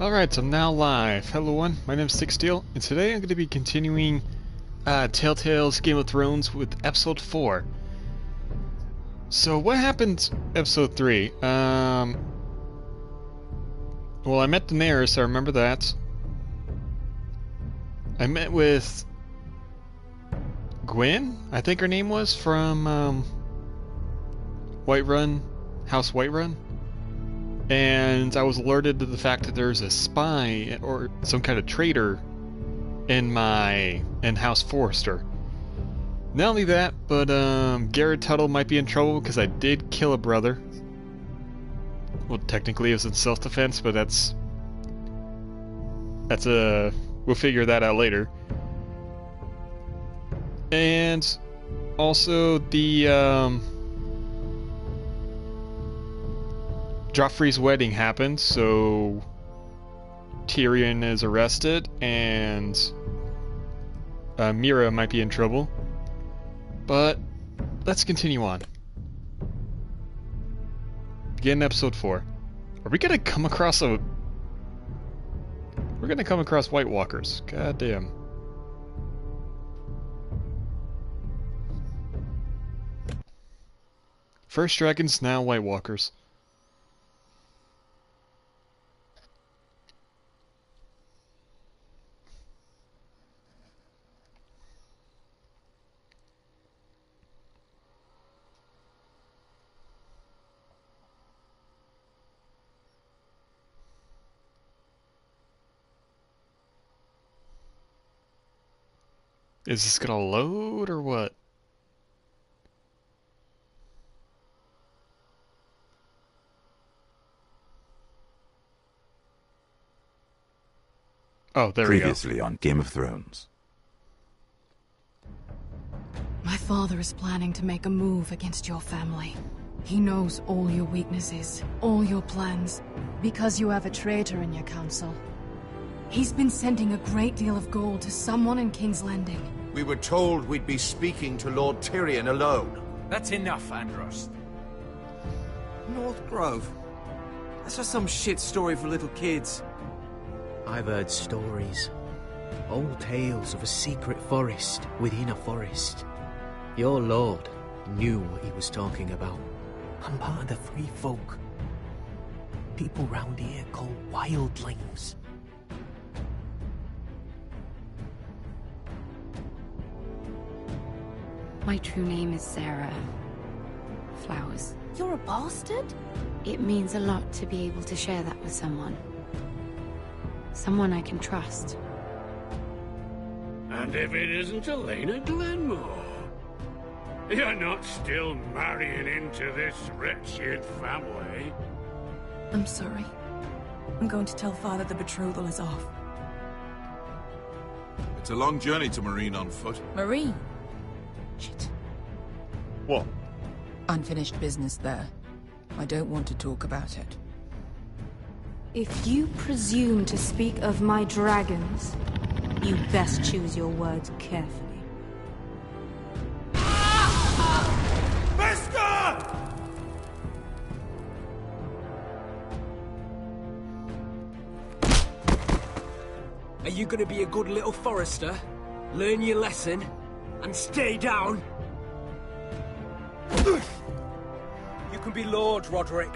Alright, so I'm now live. Hello everyone, my name is Sixsteel, and today I'm going to be continuing Telltale's Game of Thrones with Episode 4. So what happened Episode 3? Well, I met Daenerys, I remember that. I met with Gwen, I think her name was, from Whiterun, House Whiterun. And I was alerted to the fact that there's a spy or some kind of traitor in House Forrester. Not only that, but Garrett Tuttle might be in trouble because I did kill a brother. Well, technically it was in self-defense, but that's we'll figure that out later. And also the Joffrey's wedding happened, so Tyrion is arrested, and Mira might be in trouble. But let's continue on. Begin episode 4. Are we gonna come across We're gonna come across White Walkers. God damn. First dragons, now White Walkers. Is this gonna load or what? Oh, there we go. Previously on Game of Thrones. My father is planning to make a move against your family. He knows all your weaknesses, all your plans, because you have a traitor in your council. He's been sending a great deal of gold to someone in King's Landing. We were told we'd be speaking to Lord Tyrion alone. That's enough, Andros. North Grove? That's just some shit story for little kids. I've heard stories. Old tales of a secret forest within a forest. Your lord knew what he was talking about. I'm part of the free folk. People round here called wildlings. My true name is Sarah Flowers. You're a bastard? It means a lot to be able to share that with someone. Someone I can trust. And if it isn't Elena Glenmore, you're not still marrying into this wretched family. I'm sorry. I'm going to tell Father the betrothal is off. It's a long journey to Marine on foot. Marine? Shit. What? Unfinished business there. I don't want to talk about it. If you presume to speak of my dragons, you best choose your words carefully. Are you gonna be a good little Forester? Learn your lesson? And stay down? You can be Lord, Roderick.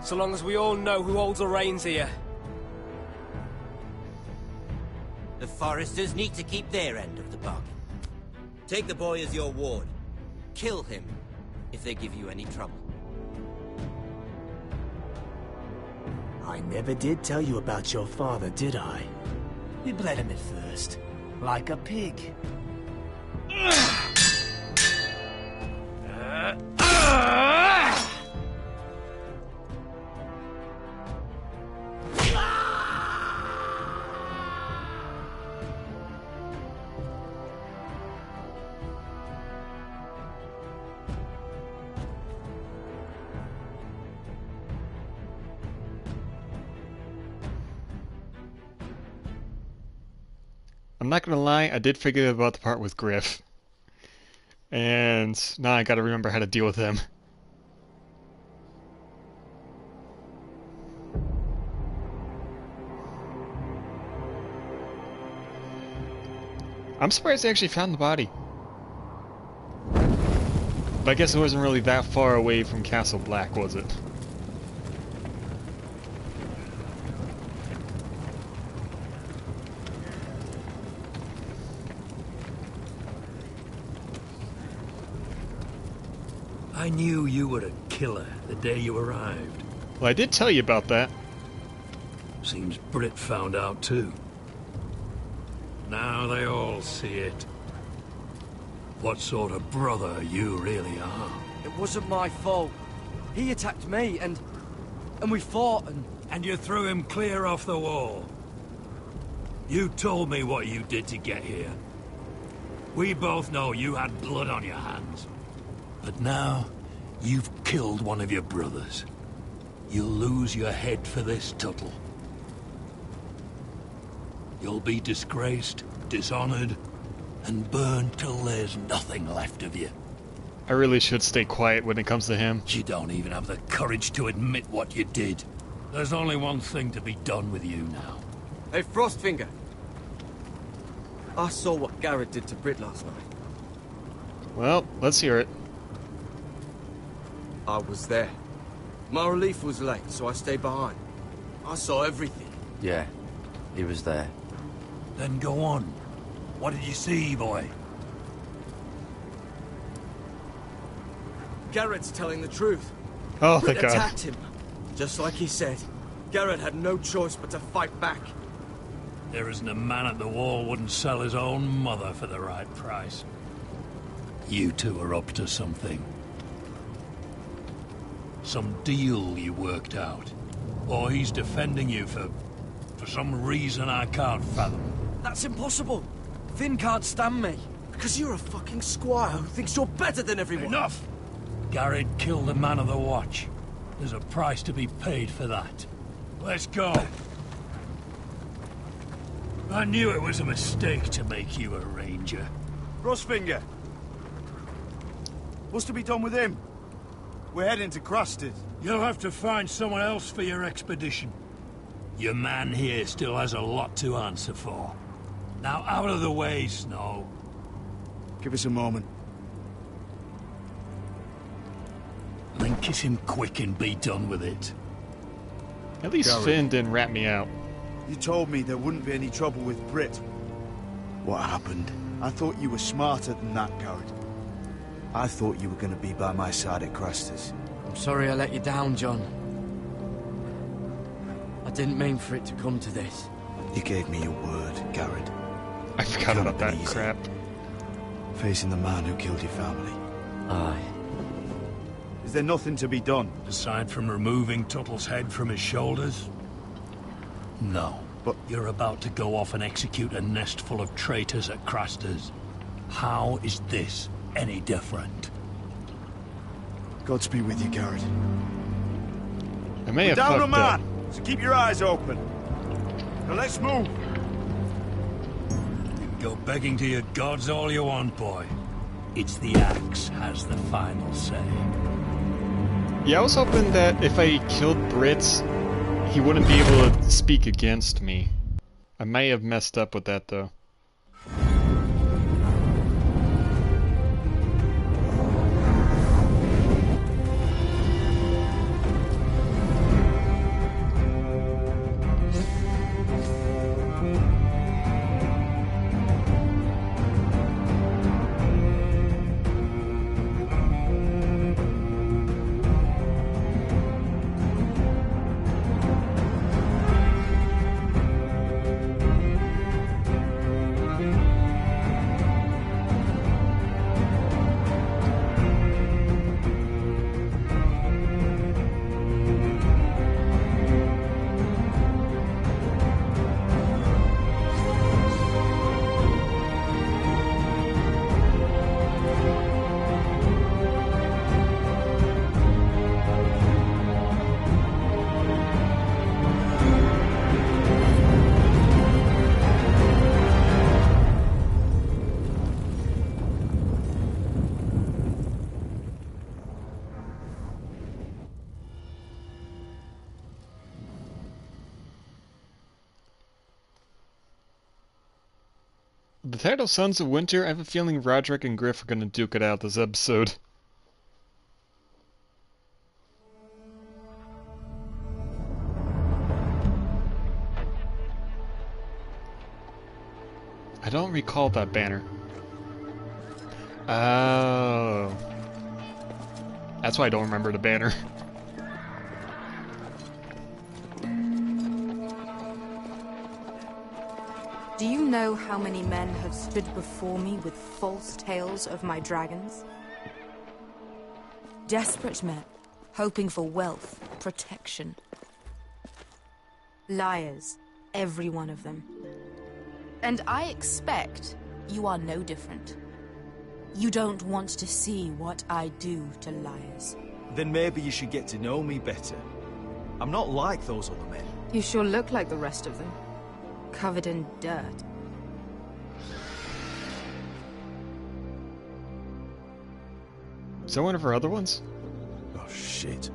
So long as we all know who holds the reins here. The Foresters need to keep their end of the bargain. Take the boy as your ward. Kill him if they give you any trouble. I never did tell you about your father, did I? We bled him at first, like a pig. I'm not gonna lie, I did figure out about the part with Griff. And now I gotta remember how to deal with him. I'm surprised they actually found the body. But I guess it wasn't really that far away from Castle Black, was it? I knew you were a killer the day you arrived. Well, I did tell you about that. Seems Britt found out too. Now they all see it. What sort of brother you really are. It wasn't my fault. He attacked me, and we fought, And you threw him clear off the wall. You told me what you did to get here. We both know you had blood on your hands. But now, you've killed one of your brothers. You'll lose your head for this, Tuttle. You'll be disgraced, dishonored, and burned till there's nothing left of you. I really should stay quiet when it comes to him. You don't even have the courage to admit what you did. There's only one thing to be done with you now. Hey, Frostfinger. I saw what Garrett did to Britt last night. Well, let's hear it. I was there. My relief was late, so I stayed behind. I saw everything. Yeah, he was there. Then go on. What did you see, boy? Garrett's telling the truth. Oh, Britt thank God. attacked him. Just like he said. Garrett had no choice but to fight back. There isn't a man at the wall wouldn't sell his own mother for the right price. You two are up to something. Some deal you worked out. Or he's defending you for some reason I can't fathom. That's impossible. Finn can't stand me. Because you're a fucking squire who thinks you're better than everyone. Enough! Garrett killed the man of the watch. There's a price to be paid for that. Let's go. I knew it was a mistake to make you a ranger. Frostfinger. What's to be done with him? We're heading to Crusted. You'll have to find someone else for your expedition. Your man here still has a lot to answer for. Now out of the way, Snow. Give us a moment. Then kiss him quick and be done with it. At least Garrett. Finn didn't rat me out. You told me there wouldn't be any trouble with Britt. What happened? I thought you were smarter than that, Garrett. I thought you were going to be by my side at Crestus. I'm sorry I let you down, John. I didn't mean for it to come to this. You gave me your word, Garrett. I forgot about that crap. Facing the man who killed your family. Aye. Is there nothing to be done? Aside from removing Tuttle's head from his shoulders? No. But you're about to go off and execute a nest full of traitors at Crasters. How is this any different? Godspeed with you, Garrett. I may We're have down a fucked up. man, so keep your eyes open. Now let's move. You can go begging to your gods all you want, boy. It's the axe has the final say. Yeah, I was hoping that if I killed Brits, he wouldn't be able to speak against me. I may have messed up with that, though. The title Sons of Winter, I have a feeling Roderick and Griff are going to duke it out this episode. I don't recall that banner. Oh. That's why I don't remember the banner. Do you know how many men have stood before me with false tales of my dragons? Desperate men, hoping for wealth, protection. Liars, every one of them. And I expect you are no different. You don't want to see what I do to liars. Then maybe you should get to know me better. I'm not like those other men. You sure look like the rest of them. Covered in dirt. Is that one of her other ones? Oh, shit.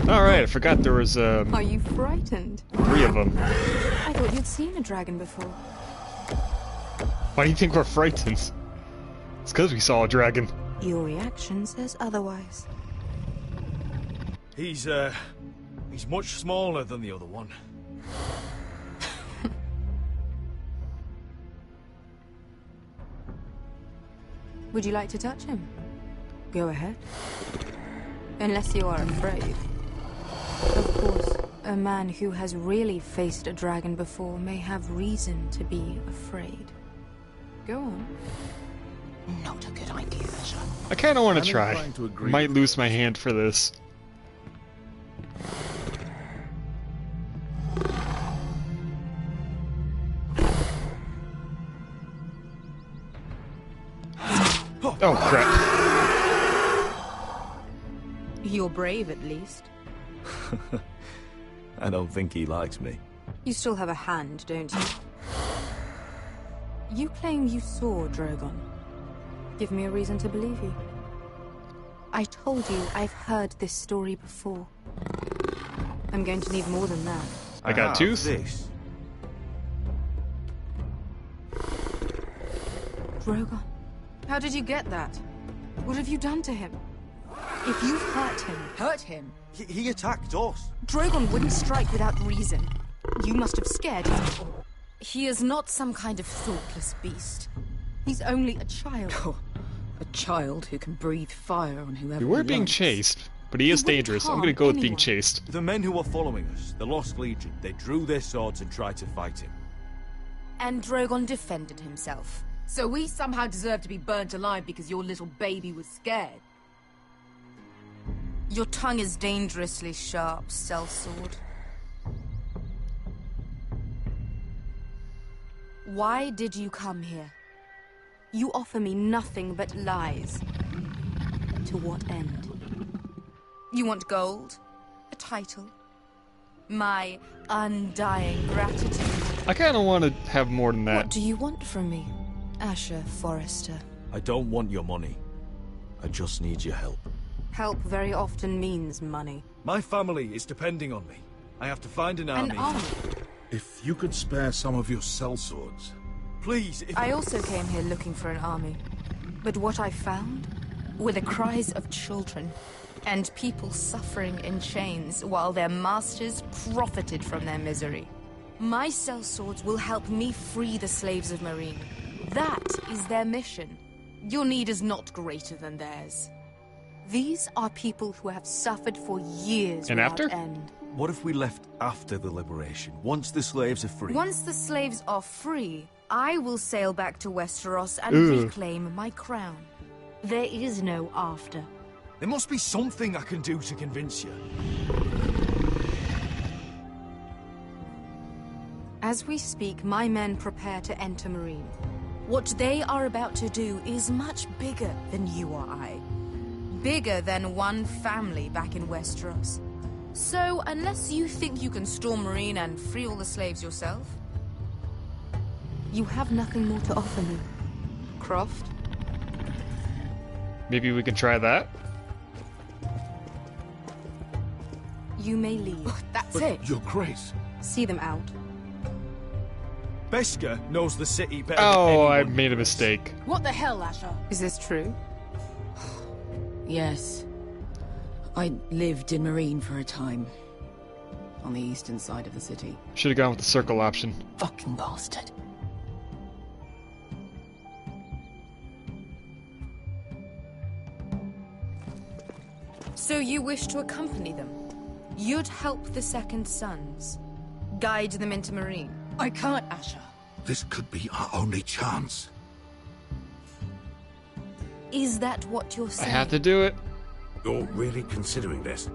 Alright, I forgot there was, Are you frightened? 3 of them. I thought you'd seen a dragon before. Why do you think we're frightened? It's because we saw a dragon. Your reaction says otherwise. He's much smaller than the other one. Would you like to touch him? Go ahead. Unless you are afraid. Of course, a man who has really faced a dragon before may have reason to be afraid. Go on. Not a good idea, sir. I kind of want to try. Might lose my hand for this. Oh, crap. You're brave, at least. I don't think he likes me. You still have a hand, don't you? You claim you saw Drogon. Give me a reason to believe you. I told you I've heard this story before. I'm going to need more than that. I got tooth. This. Drogon. How did you get that? What have you done to him? If you've hurt him... He attacked us. Drogon wouldn't strike without reason. You must have scared him. He is not some kind of thoughtless beast. He's only a child. Oh, a child who can breathe fire on whoever We were he being wants. chased, but he is dangerous. I'm gonna go with being chased. The men who were following us, the Lost Legion, they drew their swords and tried to fight him. And Drogon defended himself. So we somehow deserve to be burnt alive because your little baby was scared? Your tongue is dangerously sharp, sellsword. Why did you come here? You offer me nothing but lies. To what end? You want gold? A title? My undying gratitude? I kind of want to have more than that. What do you want from me, Asher Forrester? I don't want your money. I just need your help. Help very often means money. My family is depending on me. I have to find an army. An army? If you could spare some of your sellswords. Please, if... I also came here looking for an army. But what I found were the cries of children and people suffering in chains while their masters profited from their misery. My sellswords will help me free the slaves of Meereen. That is their mission. Your need is not greater than theirs. These are people who have suffered for years And without after? end. What if we left after the liberation, once the slaves are free? Once the slaves are free, I will sail back to Westeros and Ugh. reclaim my crown. There is no after. There must be something I can do to convince you. As we speak, my men prepare to enter Meereen. What they are about to do is much bigger than you or I. Bigger than one family back in Westeros. So, unless you think you can storm Meereen and free all the slaves yourself, you have nothing more to offer me. Croft? Maybe we can try that. You may leave. That's it. Your Grace. See them out. Beskha knows the city better Oh, than I anyone. made a mistake. What the hell, Asher? Is this true? Yes. I lived in Marine for a time. On the eastern side of the city. Should have gone with the circle option. Fucking bastard. So you wish to accompany them? You'd help the Second Sons? Guide them into Marine? I can't, Asher. This could be our only chance. Is that what you're I saying? have to do it. You're really considering this?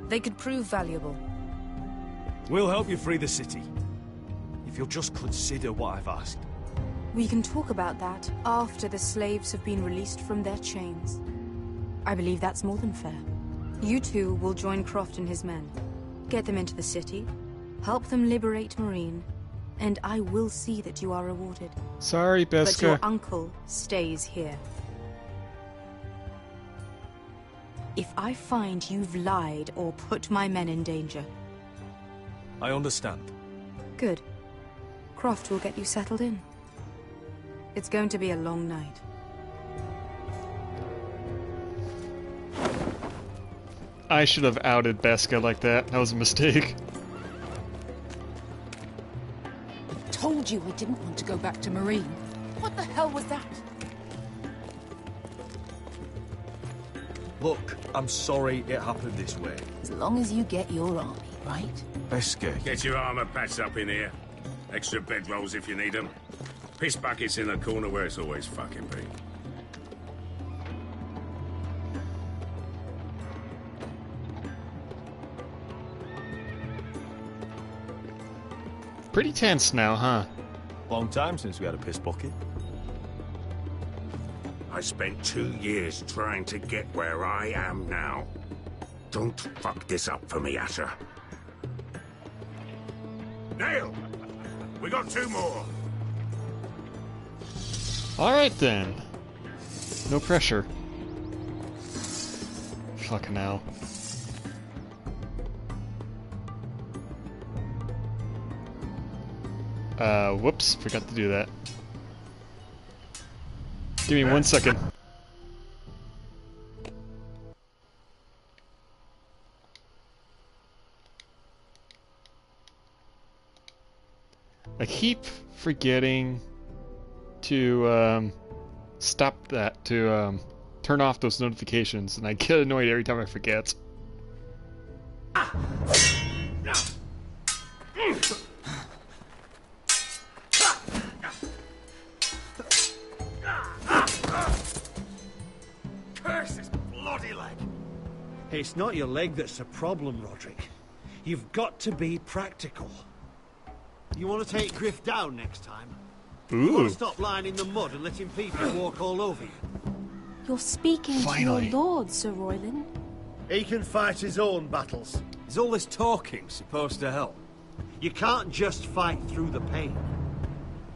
They could prove valuable. We'll help you free the city. If you'll just consider what I've asked. We can talk about that after the slaves have been released from their chains. I believe that's more than fair. You two will join Croft and his men. Get them into the city, help them liberate Marine, and I will see that you are rewarded. Sorry, But your Beskha. uncle stays here. If I find you've lied or put my men in danger, I understand. good. Croft will get you settled in. It's going to be a long night. I should have outed Beskha like that. That was a mistake. Told you I didn't want to go back to Marine. What the hell was that? Look, I'm sorry it happened this way. As long as you get your army, right? Beskha. Get your armor patched up in here. Extra bedrolls if you need them. Piss buckets in the corner where it's always fucking been. Pretty tense now, huh? Long time since we had a piss bucket. I spent 2 years trying to get where I am now. Don't fuck this up for me, Asher. Nail! We got 2 more. Alright then. No pressure. Fucking hell. Whoops, forgot to do that. Give me 1 second. I keep forgetting to stop that, to turn off those notifications, and I get annoyed every time I forget. Curse this bloody leg! It's not your leg that's the problem, Roderick. You've got to be practical. You want to take Griff down next time? You want Ooh. to stop lying in the mud and letting people walk all over you? You're speaking Finally. to your lord, Sir Royland. He can fight his own battles. Is all this talking supposed to help? You can't just fight through the pain.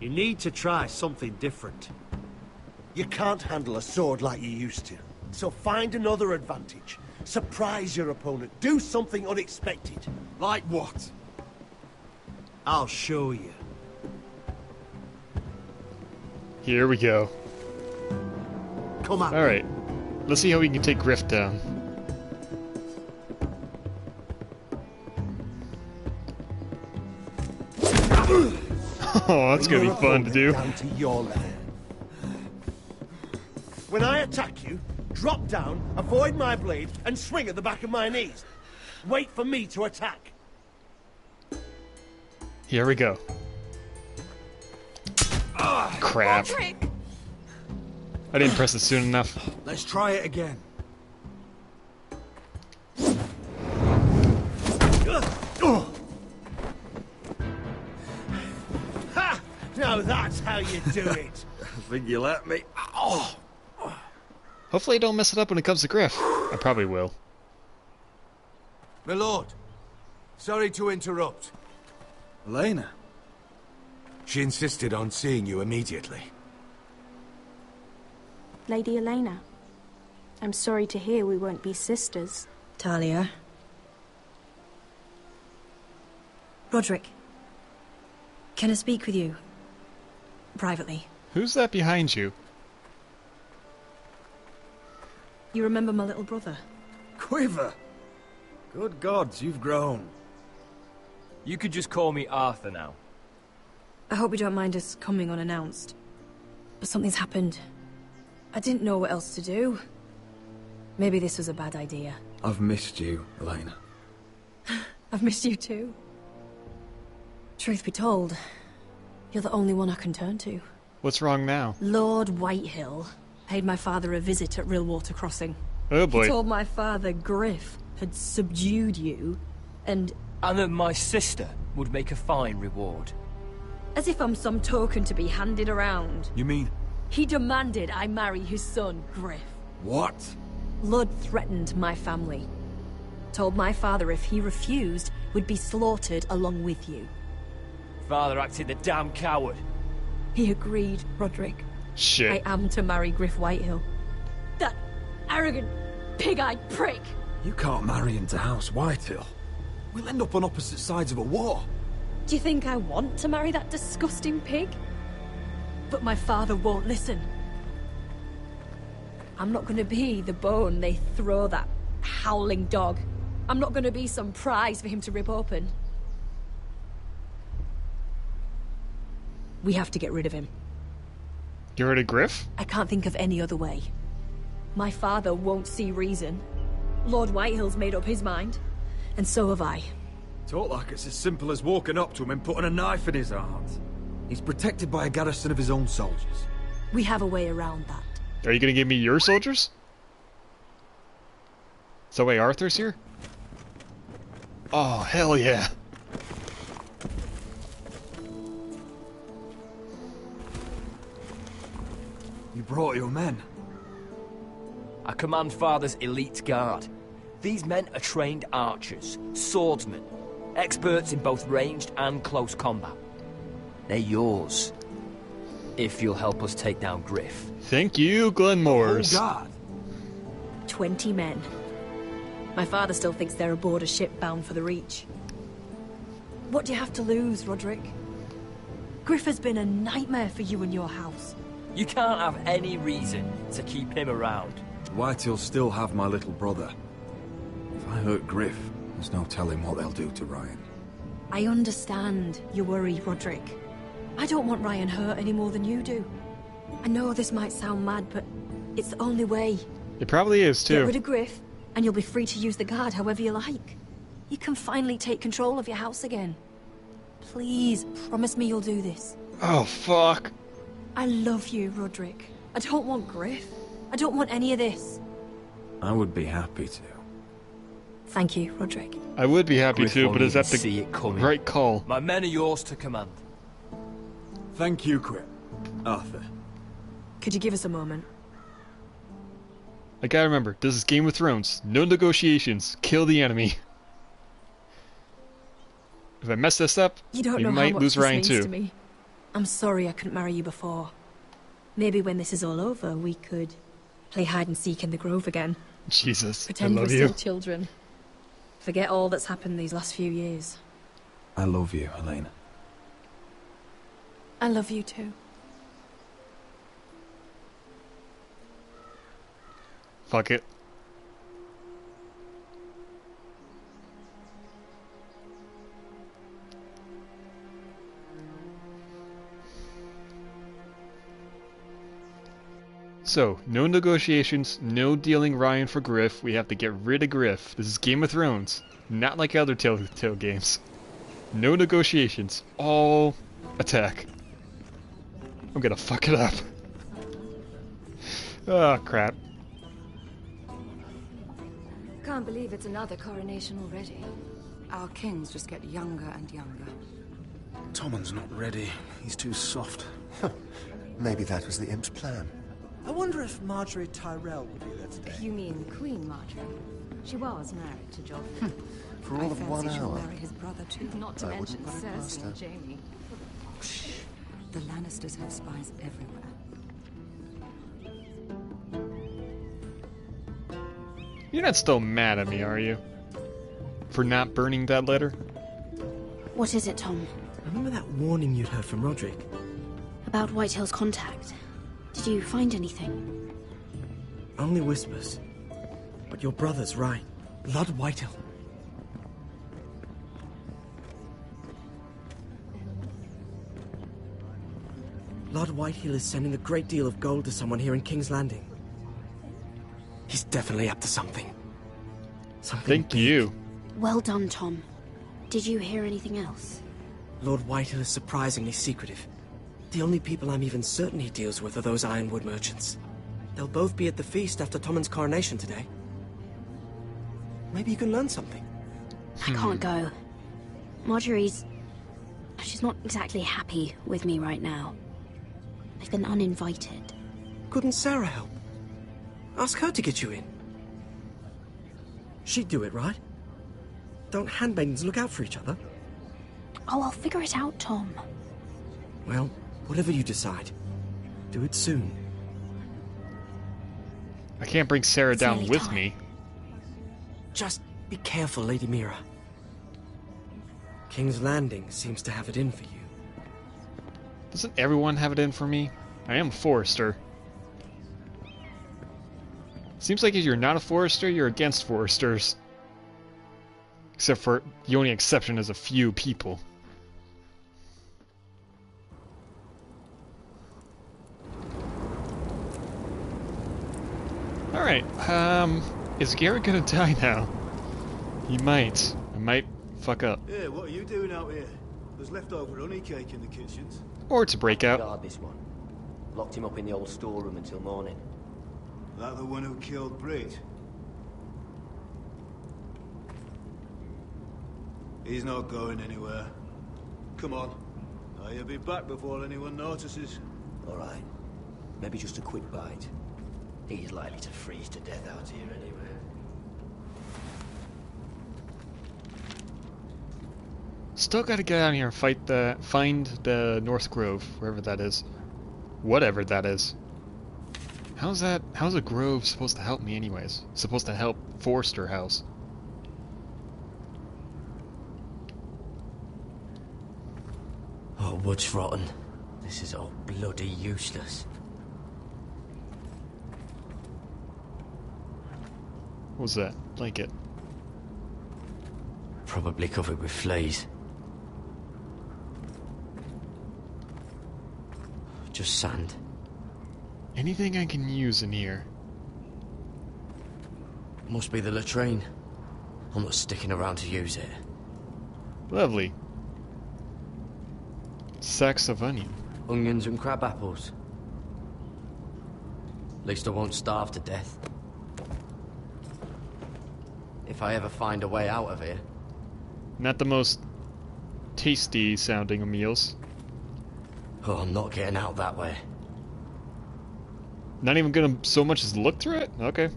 You need to try something different. You can't handle a sword like you used to. So find another advantage. Surprise your opponent. Do something unexpected. Like what? I'll show you. Here we go. Come on. Alright. Let's see how we can take Griff down. Oh, that's gonna be fun to do. Down to your level. When I attack you, drop down, avoid my blade, and swing at the back of my knees. Wait for me to attack. Here we go. Crap. Roderick! I didn't press it soon enough. Let's try it again. Ha! Now that's how you do it. I think you let me. Oh! Hopefully I don't mess it up when it comes to Griff. I probably will. My lord, sorry to interrupt. Elena? She insisted on seeing you immediately. Lady Elena, I'm sorry to hear we won't be sisters. Talia. Roderick. Can I speak with you? Privately. Who's that behind you? You remember my little brother? Quiver! Good gods, you've grown. You could just call me Arthur now. I hope you don't mind us coming unannounced. But something's happened. I didn't know what else to do. Maybe this was a bad idea. I've missed you, Elena. I've missed you too. Truth be told, you're the only one I can turn to. What's wrong now? Lord Whitehill paid my father a visit at Rillwater Crossing. Oh boy. He told my father Griff had subdued you, and that my sister would make a fine reward. As if I'm some token to be handed around. You mean? He demanded I marry his son, Griff. What? Lord threatened my family. Told my father if he refused, we'd be slaughtered along with you. Father acted the damn coward. He agreed, Roderick. Shit. I am to marry Griff Whitehill. That arrogant, pig-eyed prick! You can't marry into House Whitehill. We'll end up on opposite sides of a war. Do you think I want to marry that disgusting pig? But my father won't listen. I'm not gonna be the bone they throw that howling dog. I'm not gonna be some prize for him to rip open. We have to get rid of him. Get rid of Griff? I can't think of any other way. My father won't see reason. Lord Whitehill's made up his mind. And so have I. Talk like it's as simple as walking up to him and putting a knife in his heart. He's protected by a garrison of his own soldiers. We have a way around that. Are you gonna give me your soldiers? Is that why Arthur's here? Oh, hell yeah. You brought your men. I command Father's elite guard. These men are trained archers, swordsmen, experts in both ranged and close combat. They're yours, if you'll help us take down Griff. Thank you, Glenmores. Oh, God. 20 men. My father still thinks they're aboard a ship bound for the Reach. What do you have to lose, Roderick? Griff has been a nightmare for you and your house. You can't have any reason to keep him around. Whitehill'll still have my little brother. If I hurt Griff, there's no telling what they'll do to Ryan. I understand your worry, Roderick. I don't want Ryan hurt any more than you do. I know this might sound mad, but it's the only way. It probably is, too. Get rid of Griff, and you'll be free to use the guard however you like. You can finally take control of your house again. Please, promise me you'll do this. Oh, fuck. I love you, Roderick. I don't want Griff. I don't want any of this. I would be happy to. Thank you, Roderick. I would be happy Griff to, won't but is that even see it the coming. right call? My men are yours to command. Thank you, Quip. Arthur. Could you give us a moment? I gotta remember, this is Game of Thrones. No negotiations. Kill the enemy. If I mess this up, You don't we know might how much lose this Ryan means too. to me. I'm sorry I couldn't marry you before. Maybe when this is all over, we could play hide and seek in the Grove again. Jesus, Pretend I we're love you. still children. Forget all that's happened these last few years. I love you, Elena. I love you too. Fuck it. So, no negotiations, no dealing Ryan for Griff. We have to get rid of Griff. This is Game of Thrones, not like other Telltale games. No negotiations, all attack. I'm gonna fuck it up. Oh, crap. Can't believe it's another coronation already. Our kings just get younger and younger. Tommen's not ready. He's too soft. Maybe that was the imp's plan. I wonder if Marjorie Tyrell will be there today. You mean Queen Marjorie? She was married to Joffrey. For all of 1 she'll hour. marry his brother too. Not to I mention wouldn't put it past Cersei her. and Jaime. Shh. The Lannisters have spies everywhere. You're not still mad at me, are you? For not burning that letter? What is it, Tom? Remember that warning you'd heard from Roderick? About Whitehill's contact. Did you find anything? Only whispers. But your brother's right. Lord Whitehill. Lord Whitehill is sending a great deal of gold to someone here in King's Landing. He's definitely up to something. Thank you. Well done, Tom. Did you hear anything else? Lord Whitehill is surprisingly secretive. The only people I'm even certain he deals with are those Ironwood merchants. They'll both be at the feast after Tommen's coronation today. Maybe you can learn something. I can't go. Marjorie's... she's not exactly happy with me right now. I've been uninvited. Couldn't Sarah help? Ask her to get you in. She'd do it, right? Don't handmaidens look out for each other? Oh, I'll figure it out, Tom. Well, whatever you decide, do it soon. I can't bring Sarah down with me. Just be careful, Lady Mira. King's Landing seems to have it in for you. Doesn't everyone have it in for me? I am a Forester. Seems like if you're not a Forester, you're against Foresters. Except for the only exception is a few people. Alright, is Garrett gonna die now? He might. I might fuck up. Yeah, what are you doing out here? There's leftover honey cake in the kitchens. Or it's a breakout. Guard this one. Locked him up in the old storeroom until morning. That the one who killed Brit? He's not going anywhere. Come on. I'll be back before anyone notices. All right. Maybe just a quick bite. He's likely to freeze to death out here anyway. Still gotta get out here and find the North Grove, wherever that is. Whatever that is. How's a grove supposed to help me anyways? It's supposed to help Forster House. Oh, wood's rotten. This is all bloody useless. What was that? Blanket. Probably covered with fleas. Just sand. Anything I can use in here? Must be the latrine. I'm not sticking around to use it. Lovely. Sacks of onion. Onions and crab apples. At least I won't starve to death. If I ever find a way out of here. Not the most tasty sounding of meals. Oh, I'm not getting out that way. Not even gonna so much as look through it? Okay.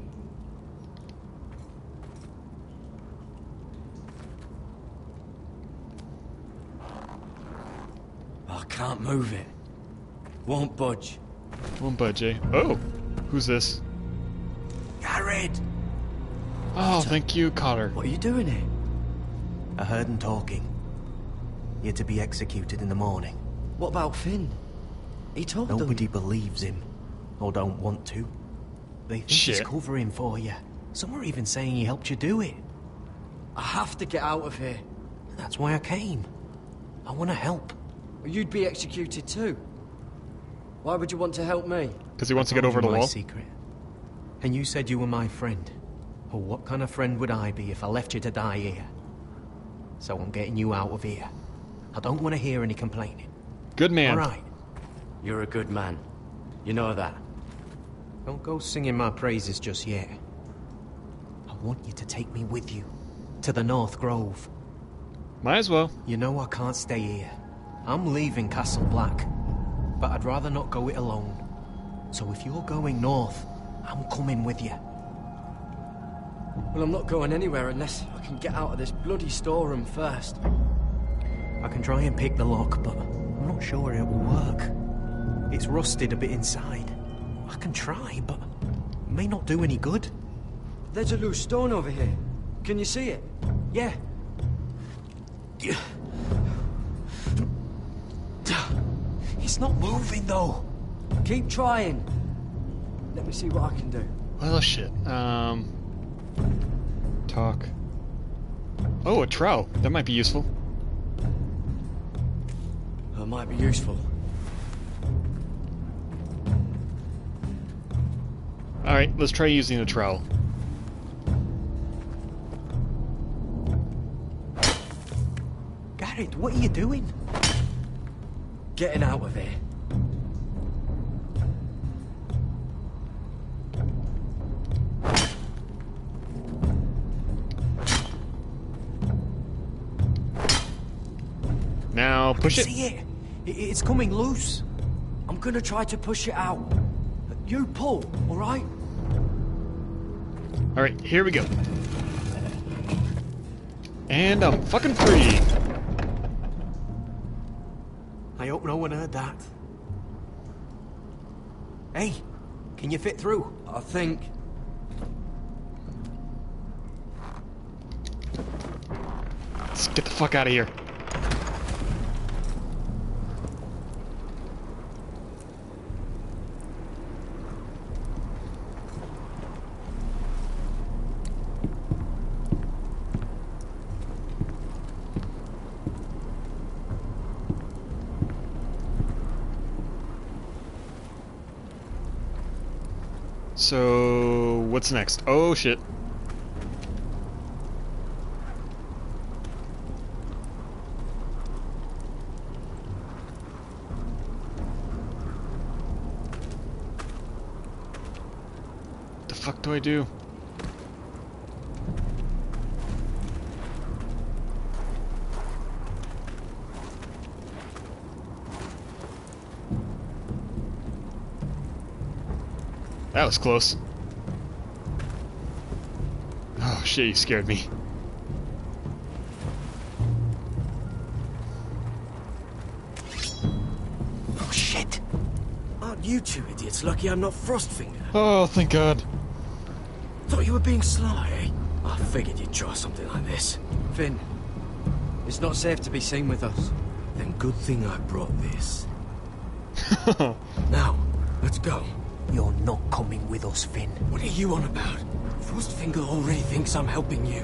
I can't move it. Won't budge. Won't budge, eh? Oh! Who's this? Garrett! Oh, thank you, Cotter. What are you doing here? I heard him talking. You're to be executed in the morning. What about Finn? He told them. Nobody believes him. Or don't want to. They think he's Shit. covering for you. Some are even saying he helped you do it. I have to get out of here. That's why I came. I want to help. You'd be executed too. Why would you want to help me? Because he wants to get over the my wall. Secret. And you said you were my friend. Well, what kind of friend would I be if I left you to die here? So I'm getting you out of here. I don't want to hear any complaining. Good man. All right. You're a good man. You know that. Don't go singing my praises just yet. I want you to take me with you. To the North Grove. Might as well. You know I can't stay here. I'm leaving Castle Black. But I'd rather not go it alone. So if you're going north, I'm coming with you. Well, I'm not going anywhere unless I can get out of this bloody storeroom first. I can try and pick the lock, but I'm not sure it will work. It's rusted a bit inside. I can try, but it may not do any good. There's a loose stone over here. Can you see it? Yeah. It's not moving, though. Keep trying. Let me see what I can do. Well, shit. Talk. Oh, a trowel. That might be useful. That might be useful. Alright, let's try using a trowel. Garrett, what are you doing? Getting out of here. Now, push it. See it? It's coming loose. I'm gonna try to push it out. You pull, alright? Alright, here we go. And I'm fucking free. I hope no one heard that. Hey, can you fit through? I think. Let's get the fuck out of here. So, what's next? Oh, shit. The fuck do I do? That was close. Oh shit, you scared me. Oh shit! Aren't you two idiots lucky I'm not Frostfinger? Oh, thank God. Thought you were being sly, eh? I figured you'd try something like this. Finn, it's not safe to be seen with us. Then good thing I brought this. Now, let's go. You're not coming with us, Finn. What are you on about? Frostfinger already thinks I'm helping you.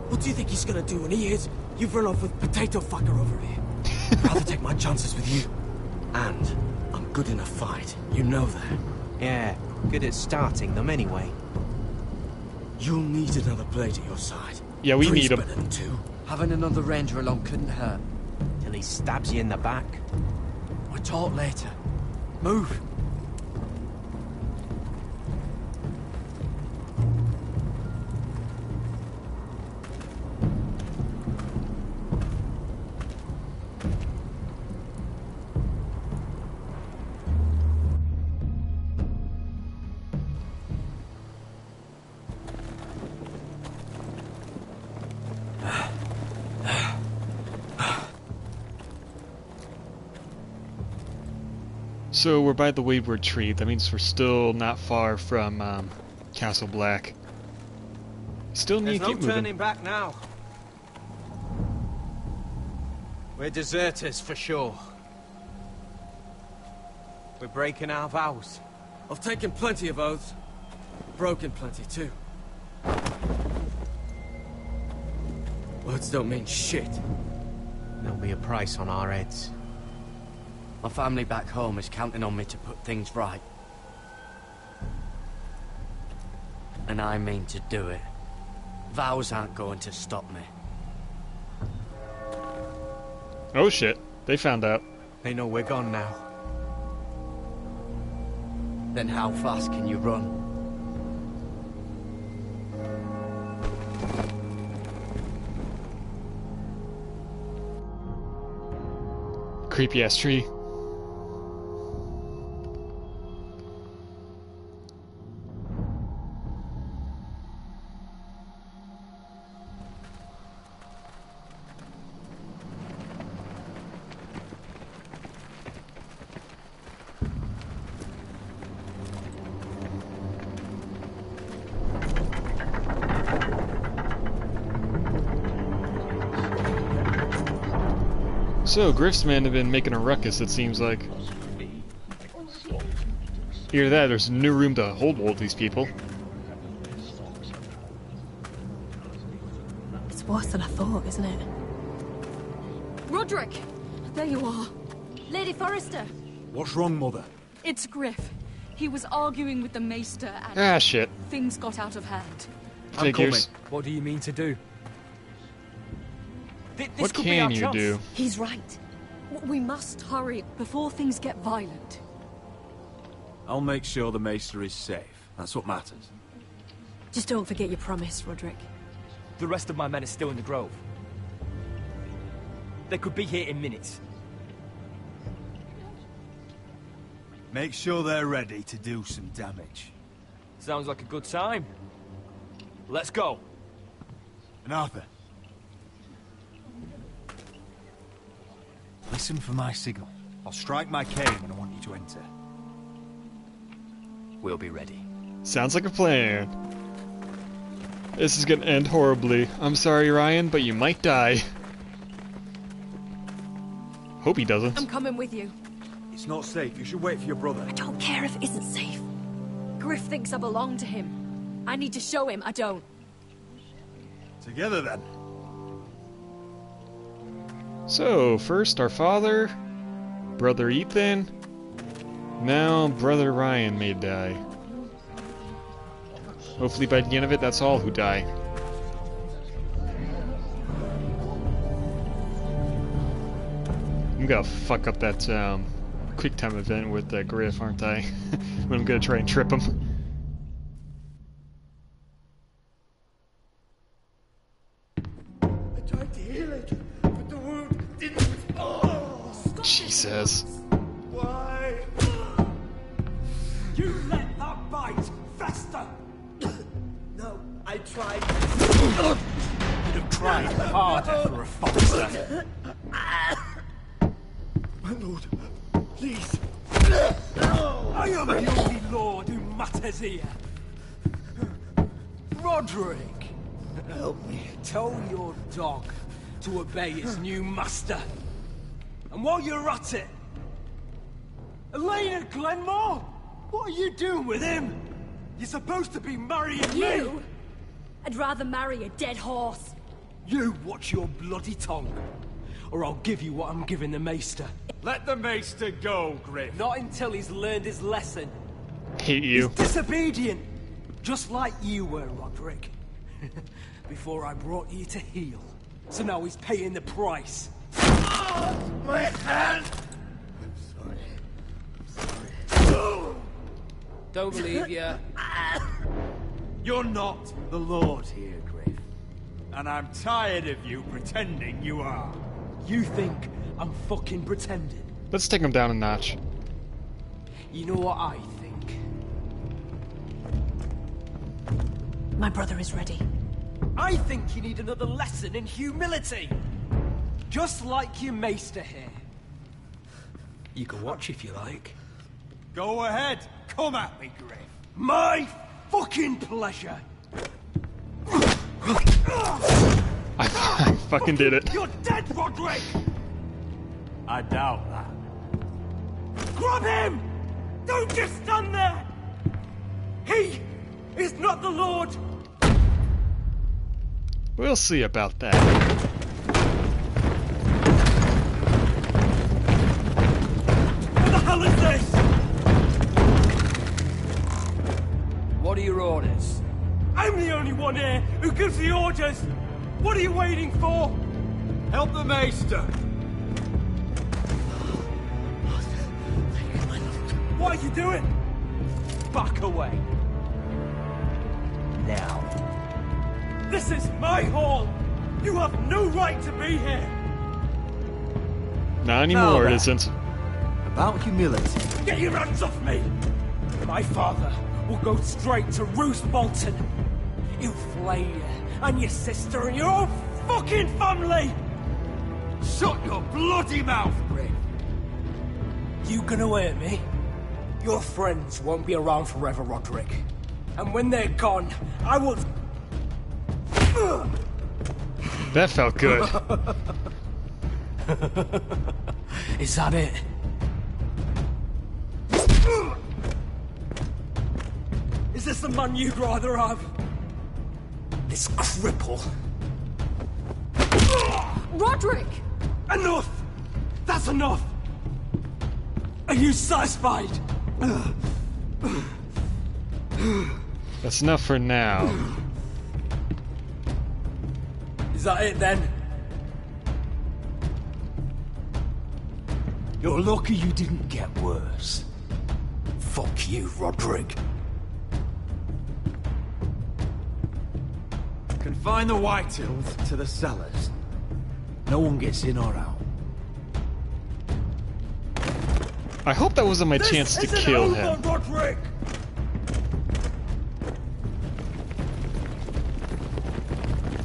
What do you think he's gonna do when he hears you've run off with Potato Fucker over here? I'd rather take my chances with you. And I'm good in a fight. You know that. Yeah, good at starting them anyway. You'll need another blade at your side. Yeah, we Three's need him. better than two. Having another ranger along couldn't hurt. Till he stabs you in the back. We'll talk later. Move. So we're by the Wayward Tree. That means we're still not far from Castle Black. Still need to keep moving. turning back now. We're deserters for sure. We're breaking our vows. I've taken plenty of oaths. Broken plenty too. Words don't mean shit. There'll be a price on our heads. My family back home is counting on me to put things right. And I mean to do it. Vows aren't going to stop me. Oh shit, they found out. They know we're gone now. Then how fast can you run? Creepy ass tree. So, Griff's men have been making a ruckus, it seems like. Either that, there's no room to hold all these people. It's worse than I thought, isn't it? Roderick! There you are. Lady Forrester! What's wrong, Mother? It's Griff. He was arguing with the Maester and... Ah, shit. Things got out of hand. Figures. What do you mean to do? This What could be our can you chance. do? He's right. We must hurry before things get violent. I'll make sure the Maester is safe. That's what matters. Just don't forget your promise, Roderick. The rest of my men are still in the grove. They could be here in minutes. Make sure they're ready to do some damage. Sounds like a good time. Let's go. And Arthur, listen for my signal. I'll strike my cane when I want you to enter. We'll be ready. Sounds like a plan. This is gonna end horribly. I'm sorry, Ryan, but you might die. Hope he doesn't. I'm coming with you. It's not safe. You should wait for your brother. I don't care if it isn't safe. Griff thinks I belong to him. I need to show him I don't. Together, then. So, first our father, brother Ethan, now brother Ryan may die. Hopefully by the end of it, that's all who die. I'm gonna fuck up that quick time event with Griff, aren't I? When I'm gonna try and trip him. I tried to heal it, but the wound didn't... Oh, Jesus. why? You let that bite fester! No, I tried. You'd have tried harder for a Forrester. My lord, please. I am the only lord who matters here. Roderick, Help me. tell your dog to obey his new master. And while you're at it, Elena Glenmore, what are you doing with him? You're supposed to be marrying me. You? I'd rather marry a dead horse. You watch your bloody tongue, or I'll give you what I'm giving the Maester. Let the Maester go, Griff. Not until he's learned his lesson. Hate you. He's disobedient, just like you were, Roderick. Before I brought you to heel. So now he's paying the price. My hand! I'm sorry. Don't believe you. You're not the Lord here, Griff. And I'm tired of you pretending you are. You think I'm fucking pretending? Let's take him down a notch. You know what I think? My brother is ready. I think you need another lesson in humility. Just like your Maester here. You can watch if you like. Go ahead. Come at me, Griff. My fucking pleasure. I fucking did it. You're dead, Roderick! I doubt that. Grab him! Don't just stand there! He is not the Lord! We'll see about that. What the hell is this? What are your orders? I'm the only one here who gives the orders! What are you waiting for? Help the Maester. What are you doing? Back away. Now. This is my hall! You have no right to be here! Not anymore, it then. isn't. About humility. Get your hands off me! My father will go straight to Roose Bolton. He'll flay you, and your sister, and your whole fucking family! Shut your bloody mouth, Griff. You gonna hurt me? Your friends won't be around forever, Roderick. And when they're gone, I will... That felt good. Is that it? just the man you'd rather have. This cripple. Roderick! Enough! That's enough! Are you satisfied? That's enough for now. Is that it then? You're lucky you didn't get worse. Fuck you, Roderick. Confine the Whitehills to the cellars. No one gets in or out. I hope that wasn't my chance to kill him. Roderick!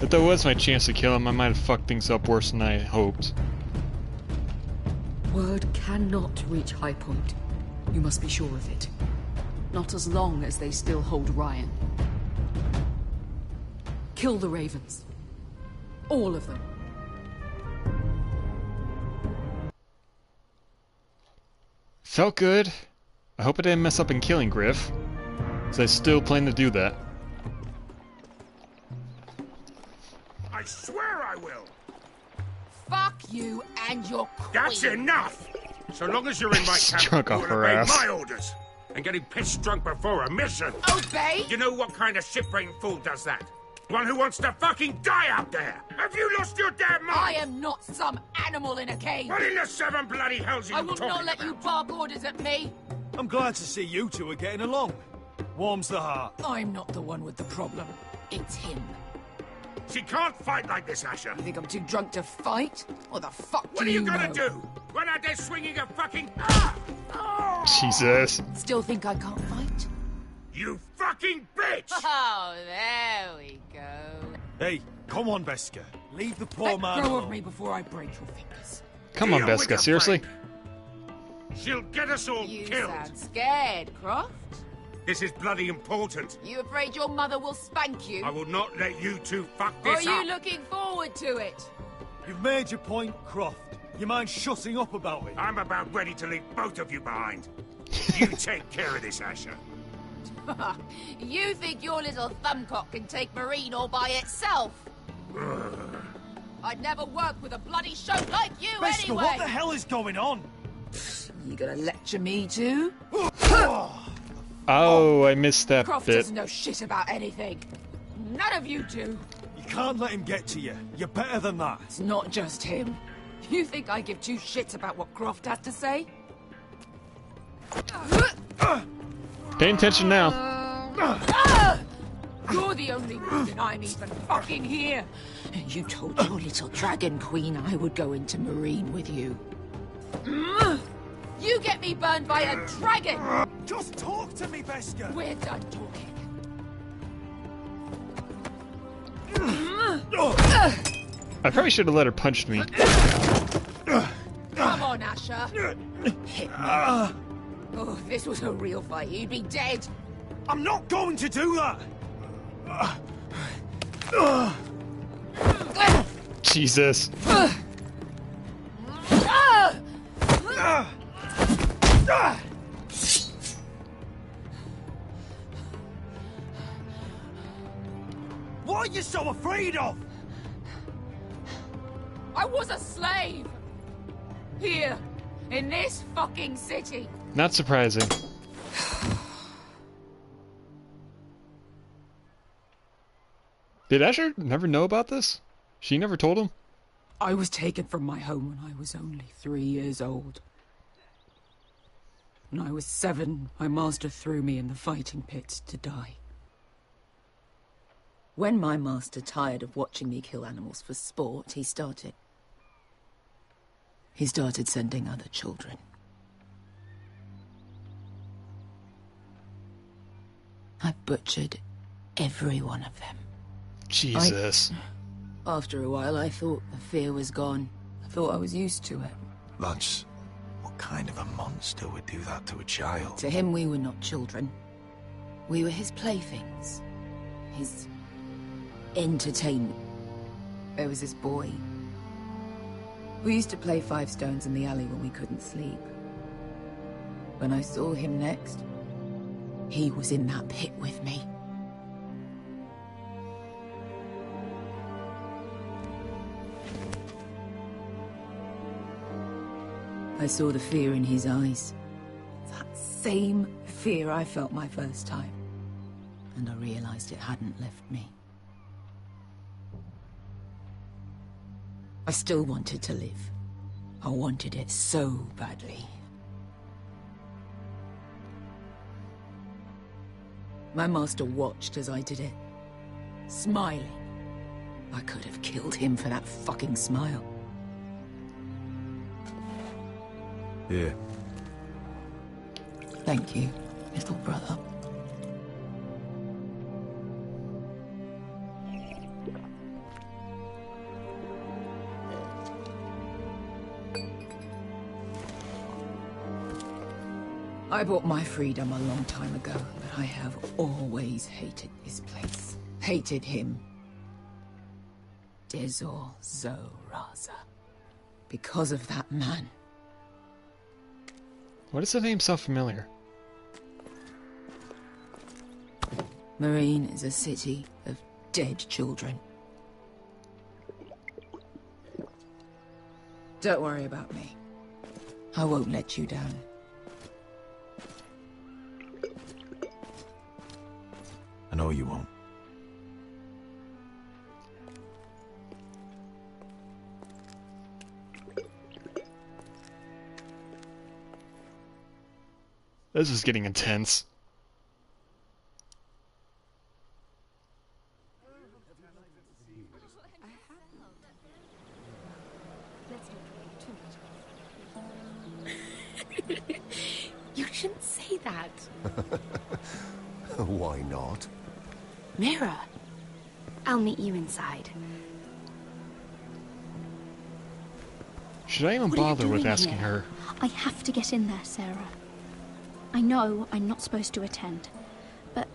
If that was my chance to kill him, I might have fucked things up worse than I hoped. Word cannot reach High Point. You must be sure of it. Not as long as they still hold Ryan. Kill the Ravens. All of them. Felt good. I hope I didn't mess up in killing Griff. So I still plan to do that. I swear I will! Fuck you and your queen. That's enough! So long as you're in my camp, Drunk you off will her obey ass. my orders. And getting pissed drunk before a mission. Obey? You know what kind of ship-brain fool does that? One who wants to fucking die out there! Have you lost your damn mind? I am not some animal in a cage. What in the seven bloody hells are I you will talking not let about? you bark orders at me. I'm glad to see you two are getting along. Warms the heart. I'm not the one with the problem. It's him. She can't fight like this, Asher. You think I'm too drunk to fight? What the fuck What do are you know? gonna do? When out there swinging a fucking... Jesus. Still think I can't fight? You fucking bitch! Oh, there we go. Hey, come on, Beskha. Leave the poor man Let go alone. of me before I break your fingers. Come on, Deal with Beskha, your seriously? She'll get us all You killed. sound scared, Croft. This is bloody important. You afraid your mother will spank you? I will not let you two fuck Or are this you up. looking forward to it? You've made your point, Croft. You mind shutting up about it? I'm about ready to leave both of you behind. You take care of this, Asher. You think your little thumbcock can take Marine all by itself? I'd never work with a bloody show like you Beskha, anyway! what the hell is going on? You gonna lecture me too? Oh, I missed that Croft bit. doesn't know shit about anything. None of you do. You can't let him get to you. You're better than that. It's not just him. You think I give two shits about what Croft has to say? Pay attention now. You're the only reason I'm even fucking here. You told your little dragon queen I would go into Marine with you. You get me burned by a dragon! Just talk to me, Beskha! We're done talking. I probably should have let her punch me. Come on, Asher. Hit me. Oh, if this was a real fight, you'd be dead. I'm not going to do that! Jesus. What are you so afraid of? I was a slave. Here, in this fucking city. Not surprising. Did Asher never know about this? She never told him? I was taken from my home when I was only 3 years old. When I was 7, my master threw me in the fighting pit to die. When my master tired of watching me kill animals for sport, he started sending other children. I butchered every one of them. Jesus. After a while, I thought the fear was gone. I thought I was used to it. Lance, what kind of a monster would do that to a child? To him, we were not children. We were his playthings. His entertainment. There was this boy. We used to play 5 stones in the alley when we couldn't sleep. When I saw him next, He was in that pit with me. I saw the fear in his eyes. That same fear I felt my first time. And I realized it hadn't left me. I still wanted to live. I wanted it so badly. My master watched as I did it, smiling. I could have killed him for that fucking smile. Here. Thank you, little brother. I bought my freedom a long time ago, but I have always hated this place. Hated him. Dezor Zo Raza. Because of that man. Why does the name sound familiar? Marine is a city of dead children. Don't worry about me. I won't let you down. I know you won't. This is getting intense. You shouldn't say that. Why not? Mira, I'll meet you inside. Should I even What are you bother with doing asking here? her? I have to get in there, Sarah. I know I'm not supposed to attend, but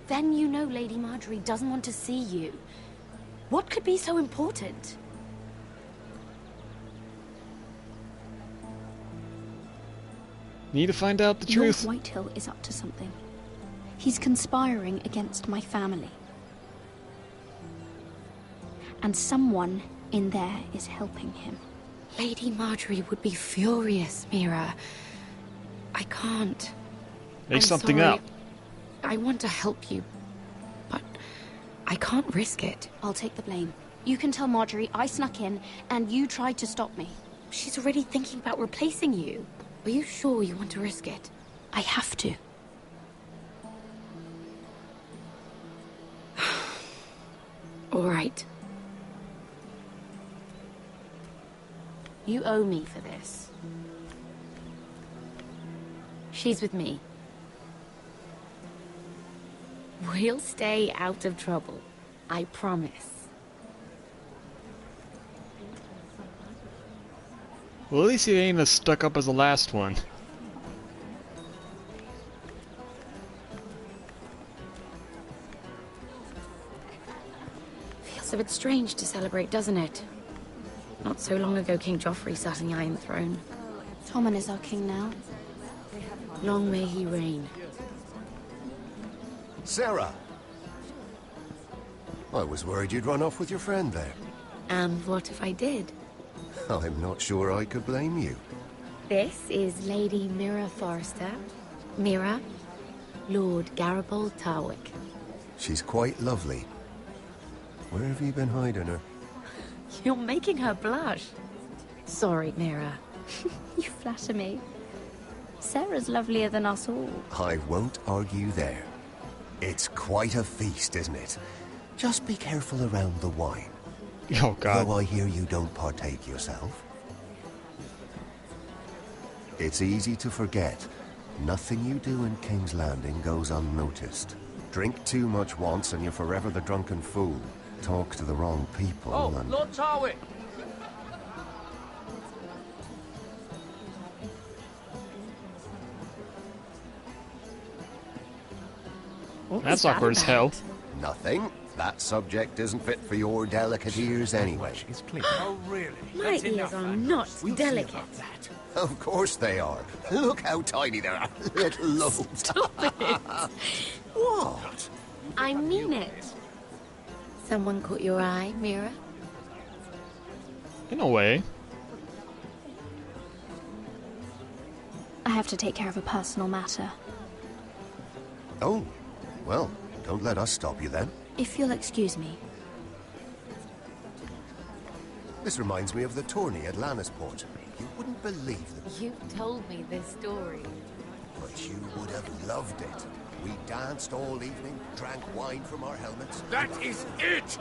then you know Lady Marjorie doesn't want to see you. What could be so important? Need to find out the truth. Lord Whitehill is up to something. He's conspiring against my family. And someone in there is helping him. Lady Marjorie would be furious, Mira. I can't. Make I'm something sorry. up. I want to help you, but I can't risk it. I'll take the blame. You can tell Marjorie I snuck in and you tried to stop me. She's already thinking about replacing you. Are you sure you want to risk it? I have to. All right. You owe me for this. She's with me. We'll stay out of trouble. I promise. Well, at least he ain't as stuck up as the last one. Feels a bit strange to celebrate, doesn't it? Not so long ago, King Joffrey sat on the Iron Throne. Tommen is our king now. Long may he reign. Sarah! I was worried you'd run off with your friend there. And what if I did? I'm not sure I could blame you. This is Lady Mira Forrester. Mira, Lord Garibald Tarwick. She's quite lovely. Where have you been hiding her? You're making her blush. Sorry, Mira. You flatter me. Sarah's lovelier than us all. I won't argue there. It's quite a feast, isn't it? Just be careful around the wine. Oh, God. Though I hear you don't partake yourself. It's easy to forget. Nothing you do in King's Landing goes unnoticed. Drink too much once and you're forever the drunken fool. Talk to the wrong people and... Lord Tarwick! That's awkward as hell. Nothing. That subject isn't fit for your delicate ears anyway. Oh, really? My ears are not delicate. Of course they are. Look how tiny they are. Little loaves. Stop it. What? I mean it. Someone caught your eye, Mira? In a way. I have to take care of a personal matter. Oh, well, don't let us stop you then. If you'll excuse me. This reminds me of the tourney at Lannisport. You wouldn't believe it. You told me this story. But you would have loved it. We danced all evening, drank wine from our helmets. That is it!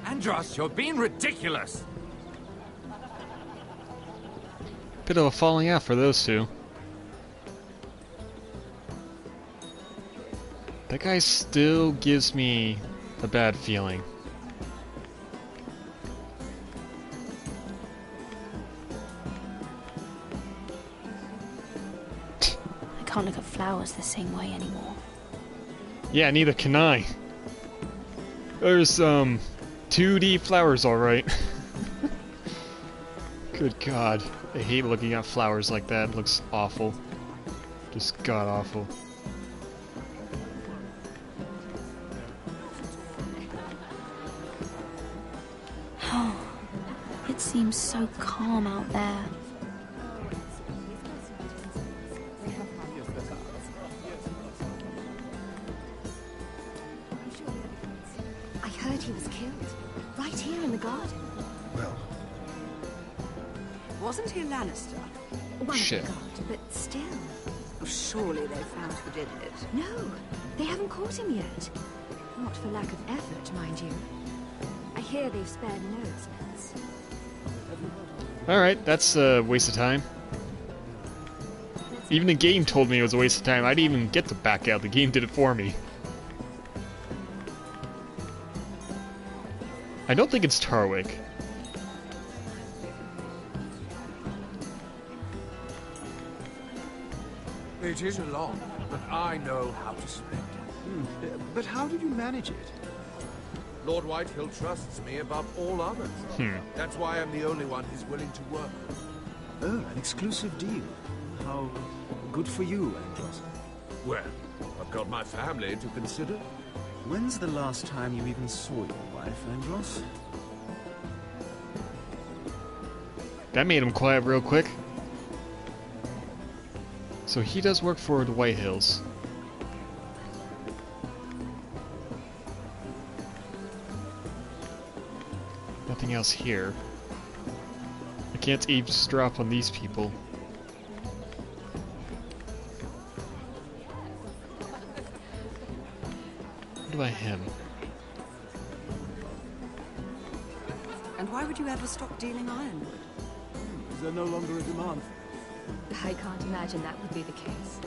Andros, you're being ridiculous! Bit of a falling out for those two. That guy still gives me a bad feeling. I can't look at flowers the same way anymore. Yeah, neither can I. There's 2D flowers, alright. Good God. I hate looking at flowers like that. It looks awful. Just god awful. Oh, it seems so calm out there. I heard he was killed. Right here in the garden. Well, Wasn't he a Lannister? One Shit. of the guard, but still. Oh, surely they found who did it. No, they haven't caught him yet. Not for lack of effort, mind you. I hear they've spared no expense. Alright, that's a waste of time. Even the game told me it was a waste of time. I didn't even get to back out. The game did it for me. I don't think it's Tarwick. It is long, but I know how to spend it. But how did you manage it? Lord Whitehill trusts me above all others. That's why I'm the only one he's willing to work with. Oh, an exclusive deal. How good for you, Andros. Well, I've got my family to consider. When's the last time you even saw your wife, Andros? That made him quiet real quick. So he does work for the Whitehills. Nothing else here. I can't eavesdrop on these people. What about him? And why would you ever stop dealing ironwood? Is there no longer a demand? I can't imagine that would be the case.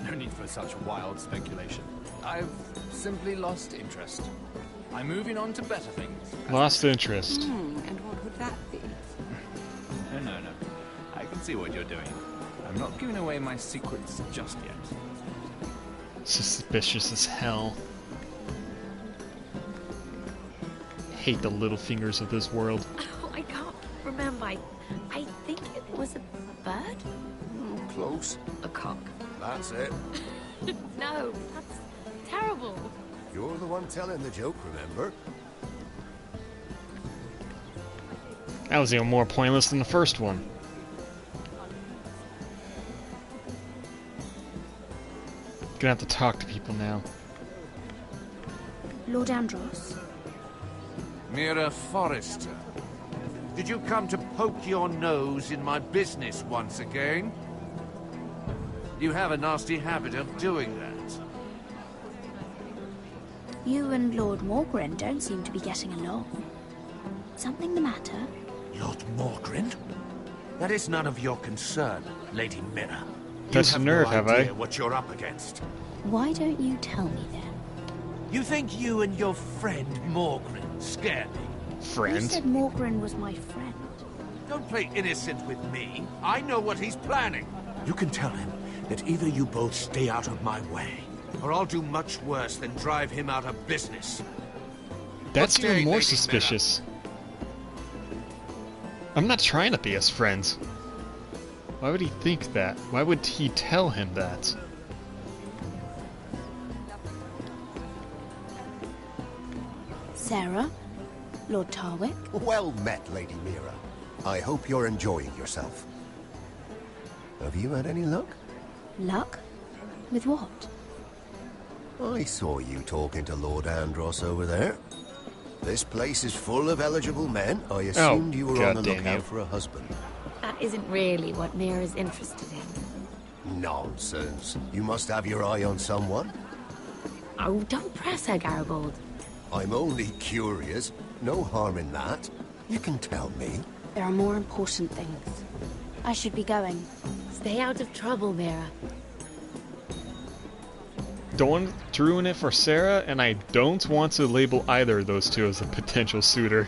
No need for such wild speculation. I've simply lost interest. I'm moving on to better things. Lost interest. And what would that be? No. I can see what you're doing. I'm not giving away my secrets just yet. Suspicious as hell. Hate the little fingers of this world. Oh, I can't remember. I think it was a bird? Close. A cock. That's it. No, that's terrible. You're the one telling the joke, remember? That was even more pointless than the first one. Gonna have to talk to people now. Lord Andros? Mira Forrester. Did you come to poke your nose in my business once again? You have a nasty habit of doing that. You and Lord Morgren don't seem to be getting along. Something the matter? Lord Morgren? That is none of your concern, Lady Mira. That's you a nerve, have I? What you're up against. Why don't you tell me then? You think you and your friend Morgren scare me? You said Morgren was my friend. Don't play innocent with me. I know what he's planning. You can tell him that either you both stay out of my way, or I'll do much worse than drive him out of business. That's Okay, even more Lady suspicious. I'm not trying to be his friends. Why would he think that? Why would he tell him that? Sarah? Lord Tarwick? Well met, Lady Mira. I hope you're enjoying yourself. Have you had any luck? Luck? With what? I saw you talking to Lord Andros over there. This place is full of eligible men. I assumed you were on the lookout for a husband. That isn't really what Mira's interested in. Nonsense. You must have your eye on someone. Oh, don't press her, Garibaldi. I'm only curious. No harm in that. You can tell me. There are more important things. I should be going. Stay out of trouble, Mira. Don't want to ruin it for Sarah, and I don't want to label either of those two as a potential suitor.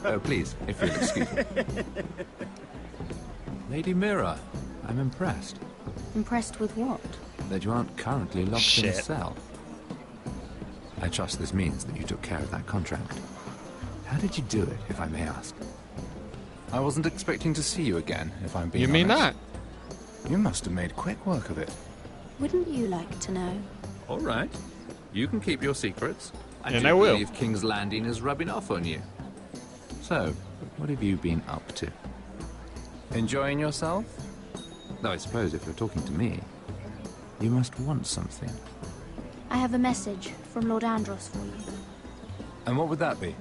Oh, please, if you'll excuse me. Lady Mira, I'm impressed. Impressed with what? That you aren't currently locked in a cell. I trust this means that you took care of that contract. How did you do it, if I may ask? I wasn't expecting to see you again, if I'm being honest. You may not. You must have made quick work of it. Wouldn't you like to know? All right. You can keep your secrets. And I will. believe King's Landing is rubbing off on you. So, what have you been up to? Enjoying yourself? Though I suppose if you're talking to me, you must want something. I have a message from Lord Andros for you. And what would that be?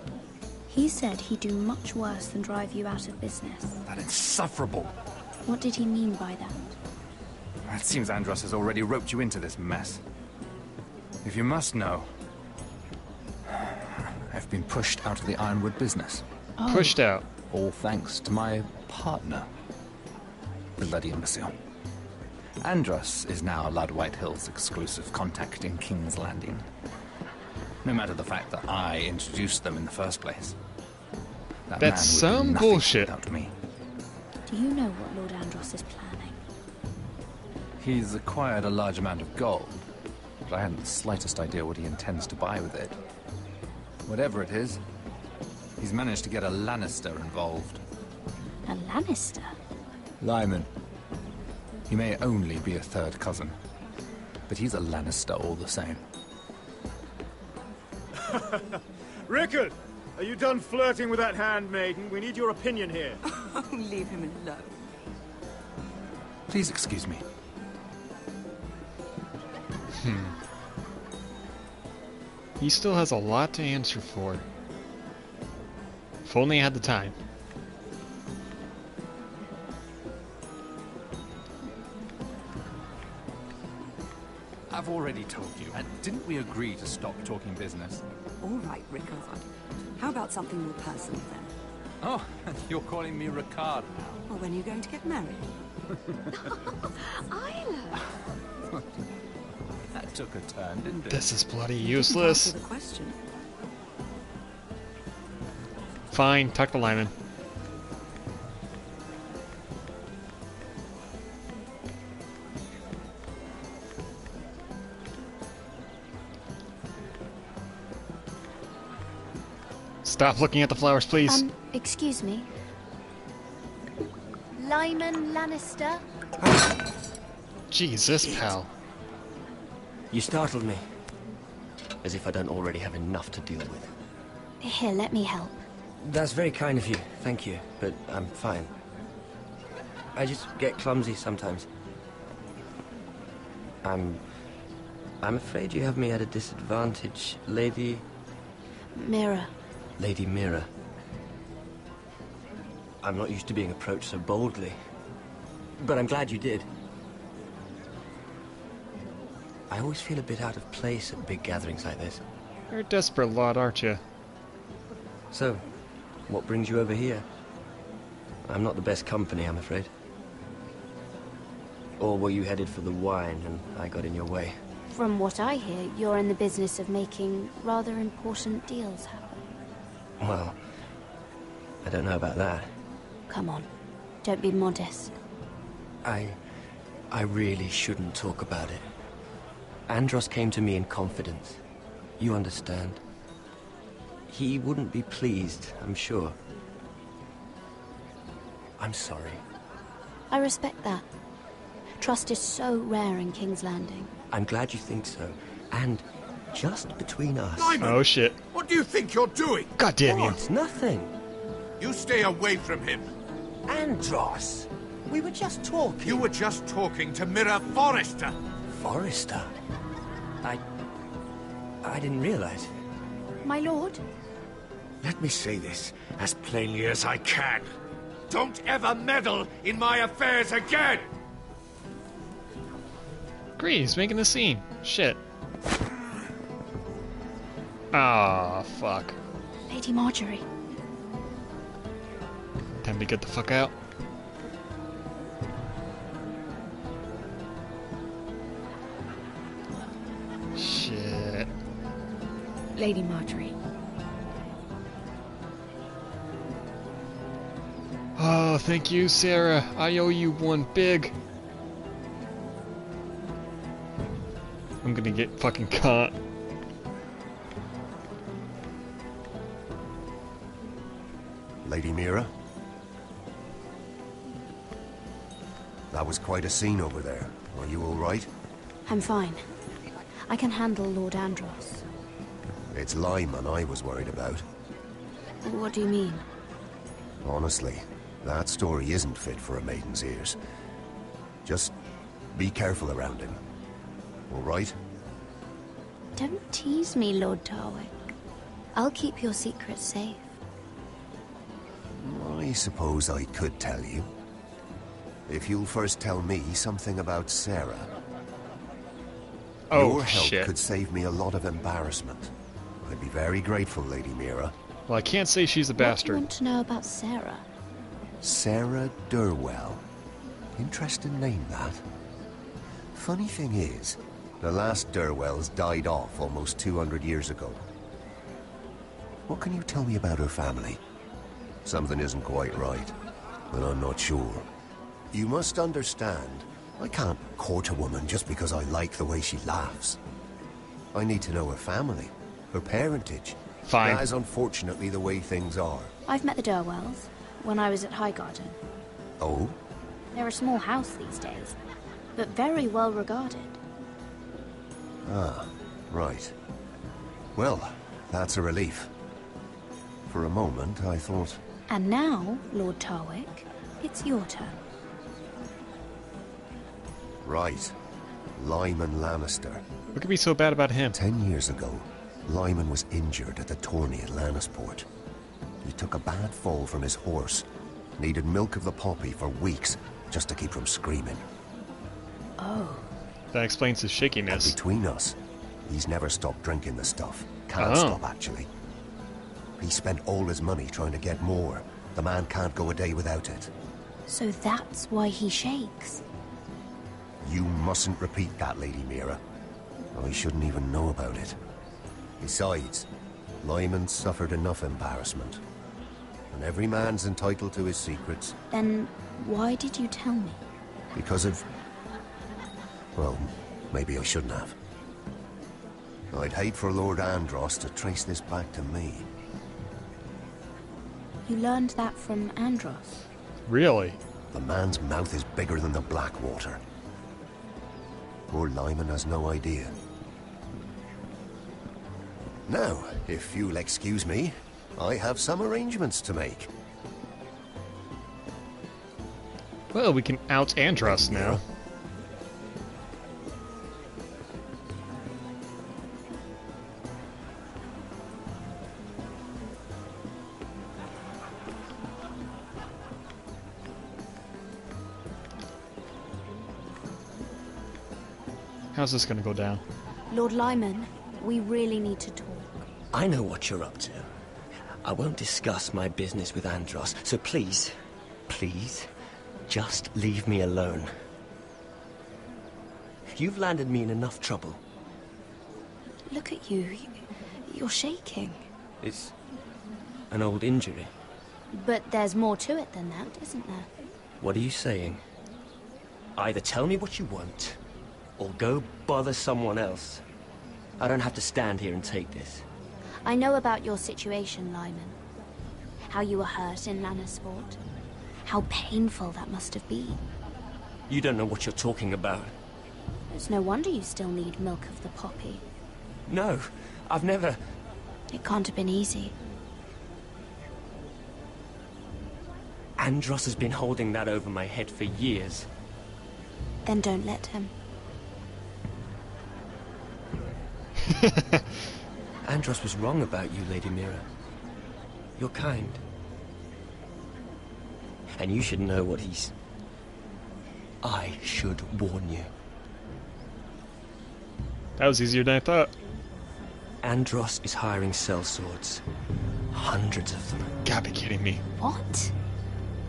He said he'd do much worse than drive you out of business. That insufferable! What did he mean by that? It seems Andros has already roped you into this mess. If you must know, I've been pushed out of the Ironwood business. Oh. Pushed out. All thanks to my partner. Bloody imbecile. Andros is now Lad Whitehill's exclusive contact in King's Landing. No matter the fact that I introduced them in the first place. That That's man would some be nothing bullshit. Without me. Do you know what Lord Andros is planning? He's acquired a large amount of gold, but I hadn't the slightest idea what he intends to buy with it. Whatever it is, he's managed to get a Lannister involved. A Lannister? Lyman. He may only be a third cousin, but he's a Lannister all the same. Rickard! Are you done flirting with that handmaiden? We need your opinion here. Oh, leave him alone. Please excuse me. He still has a lot to answer for. If only I had the time. I've already told you, and didn't we agree to stop talking business? All right, Rickard. How about something more personal then? Oh, you're calling me Ricard now. Well, when are you going to get married? Isla! That took a turn, didn't it? This is bloody You useless. didn't answer the question. Fine, tuck the lineman. Stop looking at the flowers, please. Excuse me. Lyman Lannister? Jesus, pal. You startled me. As if I don't already have enough to deal with. Here, let me help. That's very kind of you, thank you, but I'm fine. I just get clumsy sometimes. I'm afraid you have me at a disadvantage, Lady... Mira. Lady Mira. I'm not used to being approached so boldly. But I'm glad you did. I always feel a bit out of place at big gatherings like this. You're a desperate lot, aren't you? So, what brings you over here? I'm not the best company, I'm afraid. Or were you headed for the wine and I got in your way? From what I hear, you're in the business of making rather important deals happen. Well, I don't know about that. Come on, don't be modest. I really shouldn't talk about it. Andros came to me in confidence. You understand? He wouldn't be pleased, I'm sure. I'm sorry. I respect that. Trust is so rare in King's Landing. I'm glad you think so. And just between us... Lyman! Oh shit. What do you think you're doing? God damn you. It's nothing. You stay away from him. Andros! We were just talking. You were just talking to Mira Forrester. Forrester? I didn't realize. My lord? Let me say this as plainly as I can. Don't ever meddle in my affairs again! Great, he's making a scene. Shit. Ah, fuck. Lady Marjorie. Time to get the fuck out. Shit. Lady Marjorie. Oh, thank you, Sarah. I owe you one big. I'm gonna get fucking caught. Lady Mira? That was quite a scene over there. Are you all right? I'm fine. I can handle Lord Andros. It's Lyman I was worried about. What do you mean? Honestly, that story isn't fit for a maiden's ears. Just be careful around him. All right? Don't tease me, Lord Tarwick. I'll keep your secret safe. I suppose I could tell you. If you'll first tell me something about Sarah. Oh, your help shit. could save me a lot of embarrassment. I'd be very grateful, Lady Mira. Well, I can't say she's a What do you bastard. want to know about Sarah? Sarah Durwell. Interesting name, that. Funny thing is, the last Durwells died off almost 200 years ago. What can you tell me about her family? Something isn't quite right, but I'm not sure. You must understand, I can't court a woman just because I like the way she laughs. I need to know her family, her parentage. Fine. That is unfortunately the way things are. I've met the Durwells when I was at Highgarden. Oh? They're a small house these days, but very well regarded. Ah, right. Well, that's a relief. For a moment, I thought... And now, Lord Tarwick, it's your turn. Right. Lyman Lannister. What could be so bad about him? 10 years ago, Lyman was injured at the tourney at Lannisport. He took a bad fall from his horse. Needed milk of the poppy for weeks, just to keep from screaming. Oh. That explains his shakiness. And between us, he's never stopped drinking the stuff. Can't stop, actually. He spent all his money trying to get more. The man can't go a day without it. So that's why he shakes. You mustn't repeat that, Lady Mira. I shouldn't even know about it. Besides, Lyman suffered enough embarrassment. And every man's entitled to his secrets. Then why did you tell me? Because of... Well, maybe I shouldn't have. I'd hate for Lord Andros to trace this back to me. You learned that from Andros? Really? The man's mouth is bigger than the Blackwater. Poor Lyman has no idea. Now, if you'll excuse me, I have some arrangements to make. Well, we can out Andros now. How's this gonna go down? Lord Lyman, we really need to talk. I know what you're up to. I won't discuss my business with Andros, so please, just leave me alone. You've landed me in enough trouble. Look at you. You're shaking. It's an old injury. But there's more to it than that, isn't there? What are you saying? Either tell me what you want, or go bother someone else. I don't have to stand here and take this. I know about your situation, Lyman. How you were hurt in Lannisport. How painful that must have been. You don't know what you're talking about. It's no wonder you still need milk of the poppy. No, I've never... It can't have been easy. Andros has been holding that over my head for years. Then don't let him. Andros was wrong about you, Lady Mira. You're kind. And you should know what he's... I should warn you. That was easier than I thought. Andros is hiring sellswords. Hundreds of them. Gotta be kidding me. What?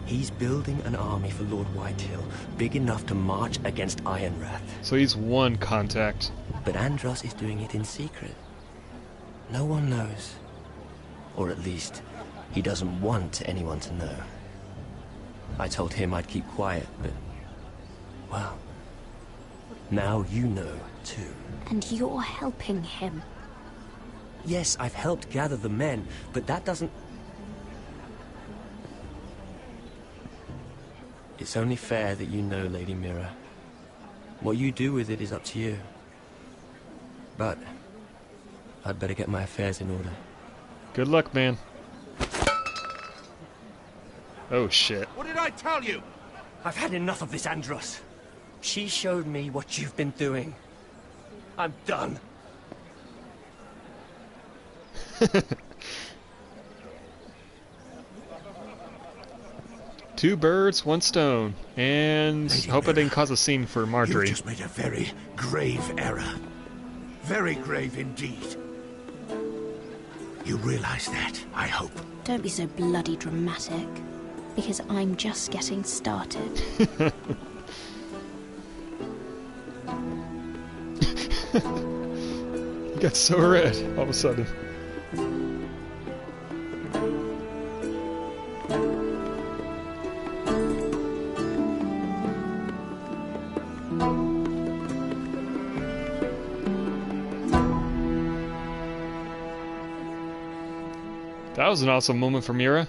He's building an army for Lord Whitehill, big enough to march against Ironrath. So he's one contact. But Andros is doing it in secret. No one knows. Or at least, he doesn't want anyone to know. I told him I'd keep quiet, but... well... now you know, too. And you're helping him. Yes, I've helped gather the men, but that doesn't... It's only fair that you know, Lady Mira. What you do with it is up to you. But... I'd better get my affairs in order. Good luck, man. Oh, shit. What did I tell you? I've had enough of this, Andros. She showed me what you've been doing. I'm done. Two birds, one stone. And Lady hope it Mira, didn't cause a scene for Marjorie. You just made a very grave error. Very grave indeed. You realize that, I hope. Don't be so bloody dramatic. Because I'm just getting started. You got so red all of a sudden. That was an awesome moment for Mira.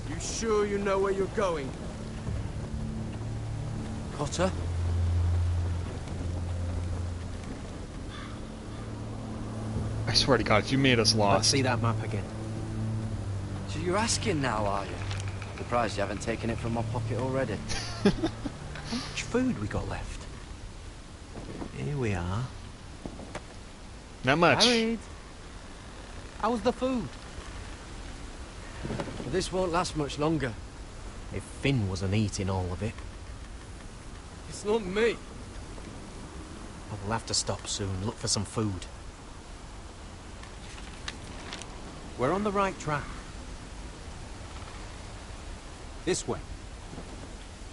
You sure you know where you're going? Cotter? I swear to God, you made us Let's lost. see that map again. So you're asking now, are you? Surprised you haven't taken it from my pocket already. How much food we got left? Here we are. Not much. Harried. How's the food? Well, this won't last much longer. If Finn wasn't eating all of it. It's not me. I will have to stop soon, look for some food. We're on the right track. This way.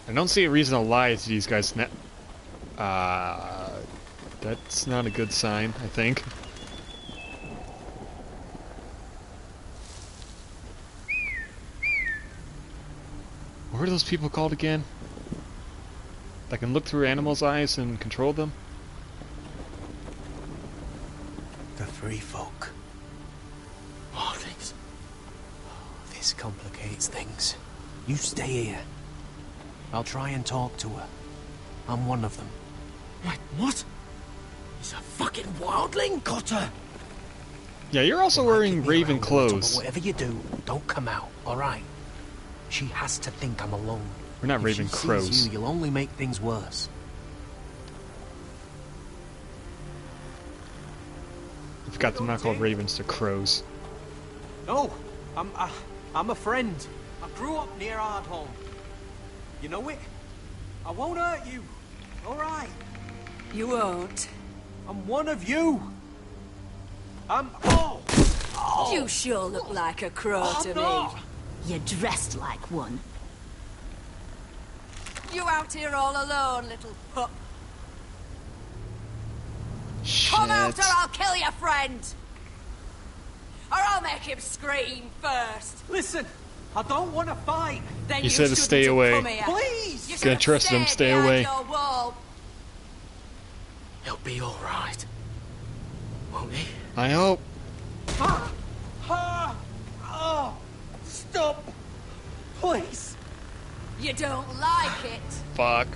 I don't see a reason to lie to these guys. That's not a good sign, I think. What are those people called again? That can look through animals' eyes and control them? The Free Folk. Halflings. This complicates things. You stay here. I'll try and talk to her. I'm one of them. Wait, what? He's a fucking wildling, Cotter! Yeah, you're also wearing raven But clothes. whatever you do, don't come out, alright? She has to think I'm alone. We're not If raven she sees crows. you, you'll only make things worse. I forgot they're not called ravens, they're crows. No, I'm a friend. I grew up near Ardholm. You know it? I won't hurt you. All right. You won't. I'm one of you. I'm... You sure look like a crow to me. You're dressed like one. You out here all alone, little pup. Come out or I'll kill your friend. Or I'll make him scream first. Listen, I don't want to fight. He said to stay away. Please! He's gonna trust him, stay away. He'll be alright. Won't he? I hope. Stop! Please! You don't like it? Fuck.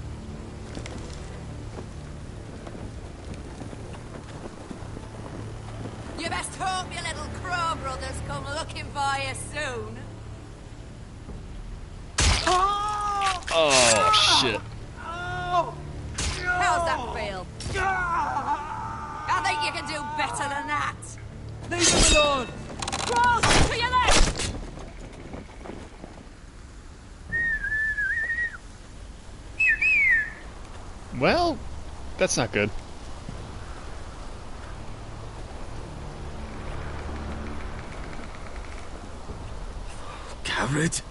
You best hope your little crow brothers come looking for you soon. Oh, shit. How's that feel? I think you can do better than that. Leave him alone! Cross to your left! Well, that's not good. Garrett?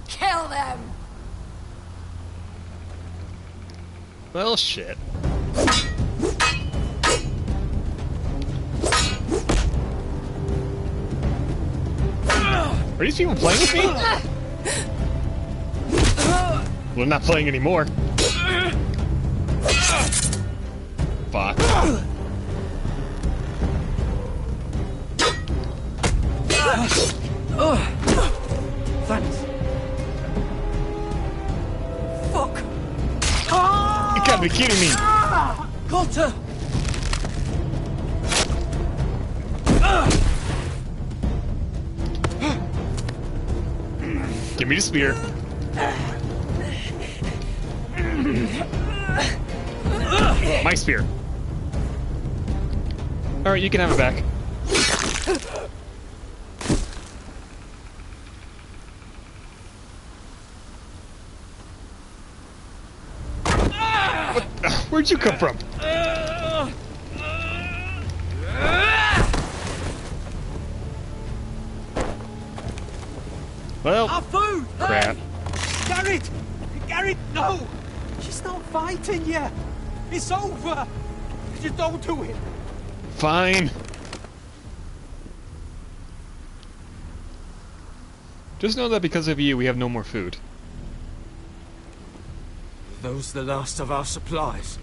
Kill them! Well, shit. Are these people playing with me? Well, they're not playing anymore. Fuck. Thanks. Fuck! You gotta be kidding me! Cotter! Give me the spear. My spear. Alright, you can have it back. Where'd you come from? Well, our food! crap. Hey! Garrett! Garrett, no! She's not fighting yet! It's over! Just don't do it! Fine. Just know that because of you, we have no more food. Are those the last of our supplies?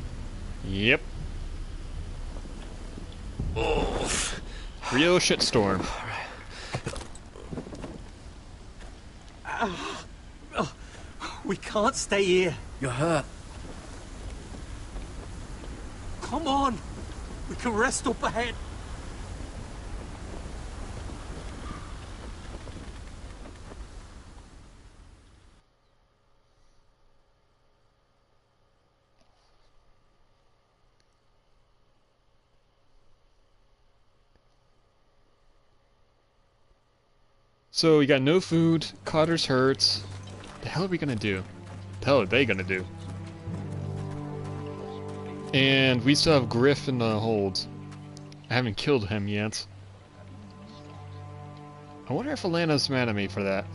Yep. Oh. Real shitstorm. We can't stay here. You're hurt. Come on! We can rest up ahead. So we got no food, Cotter's hurts. The hell are we gonna do? The hell are they gonna do? And we still have Griff in the holds. I haven't killed him yet. I wonder if Alana's mad at me for that.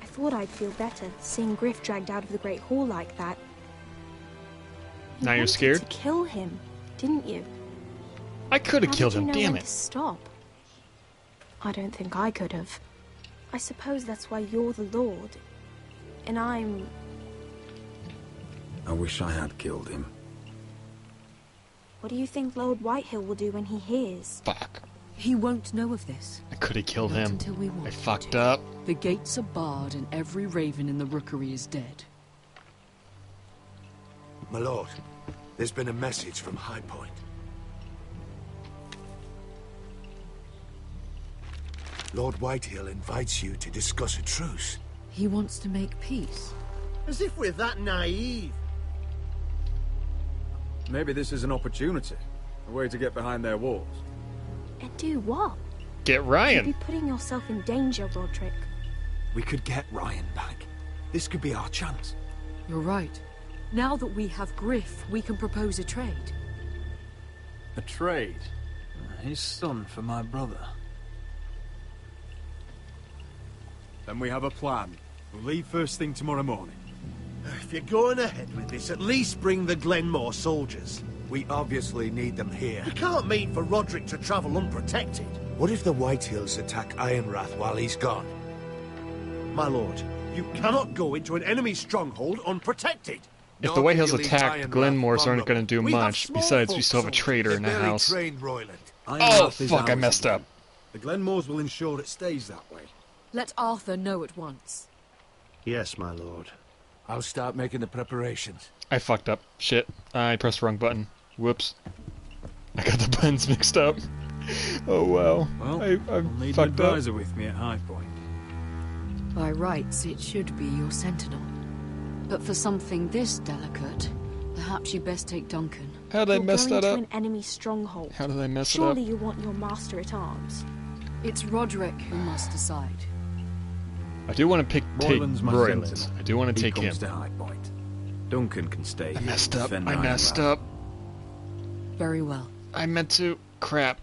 I thought I'd feel better seeing Griff dragged out of the Great Hall like that. Now you're scared? To kill him, didn't you? I could have killed him, damn it. To stop. I don't think I could have. I suppose that's why you're the Lord, and I'm... I wish I had killed him. What do you think Lord Whitehill will do when he hears? Fuck. He won't know of this. I could have killed him. Until we want I fucked up. The gates are barred and every raven in the rookery is dead. My lord, there's been a message from High Point. Lord Whitehill invites you to discuss a truce. He wants to make peace. As if we're that naive. Maybe this is an opportunity. A way to get behind their walls. And do what? Get Ryan. You'd be putting yourself in danger, Roderick. We could get Ryan back. This could be our chance. You're right. Now that we have Griff, we can propose a trade. A trade? His son for my brother. Then we have a plan. We'll leave first thing tomorrow morning. If you're going ahead with this, at least bring the Glenmore soldiers. We obviously need them here. You can't mean for Roderick to travel unprotected. What if the Whitehills attack Ironrath while he's gone? My lord, you cannot go into an enemy stronghold unprotected. If the Whitehills attack, Glenmores aren't going to do much. Besides, we still have a traitor in the house. Oh, fuck, I messed up. The Glenmores will ensure it stays that way. Let Arthur know at once. Yes, my lord. I'll start making the preparations. I fucked up. Shit. I pressed the wrong button. Whoops. I got the buttons mixed up. Oh, wow. Well, I'll need an advisor with me at High Point. By rights, it should be your sentinel. But for something this delicate, perhaps you best take Duncan. How did I mess that up? An enemy stronghold. How did I mess it up? Surely you want your master at arms. It's Roderick who must decide. I do want to take Roylands. I do want to take him. To High Point. Duncan can stay. I messed up. I messed up. Very well. I meant to. Crap.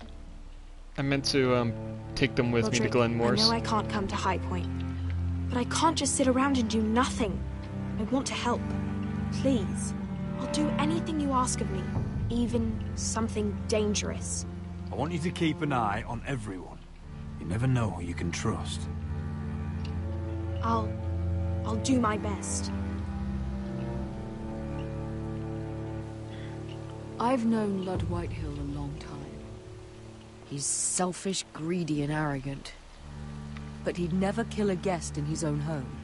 I meant to take them with Roderick, me to Glenmores. I know I can't come to High Point, but I can't just sit around and do nothing. I want to help. Please. I'll do anything you ask of me, even something dangerous. I want you to keep an eye on everyone. You never know who you can trust. I'll do my best. I've known Lud Whitehill a long time. He's selfish, greedy, and arrogant. But he'd never kill a guest in his own home.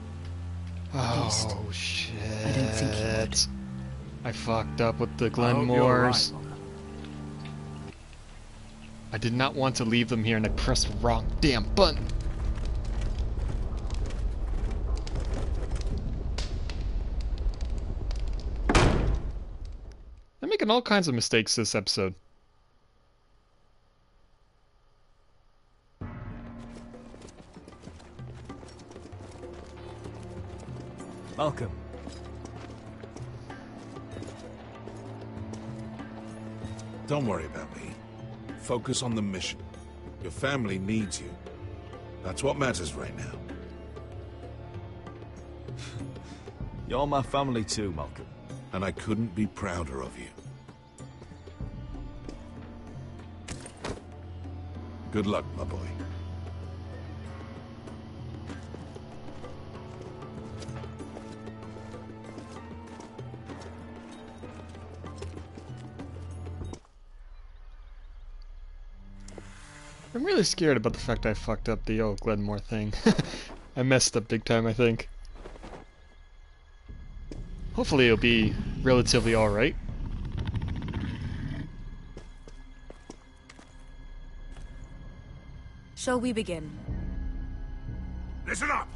Oh, shit. I don't think he would. I fucked up with the Glenmores. I did not want to leave them here and I pressed the wrong damn button. I'm making all kinds of mistakes this episode. Malcolm. Don't worry about me. Focus on the mission. Your family needs you. That's what matters right now. You're my family too, Malcolm. And I couldn't be prouder of you. Good luck, my boy. I'm really scared about the fact I fucked up the old Glenmore thing. I messed up big time, I think. Hopefully it'll be relatively alright. Shall we begin? Listen up!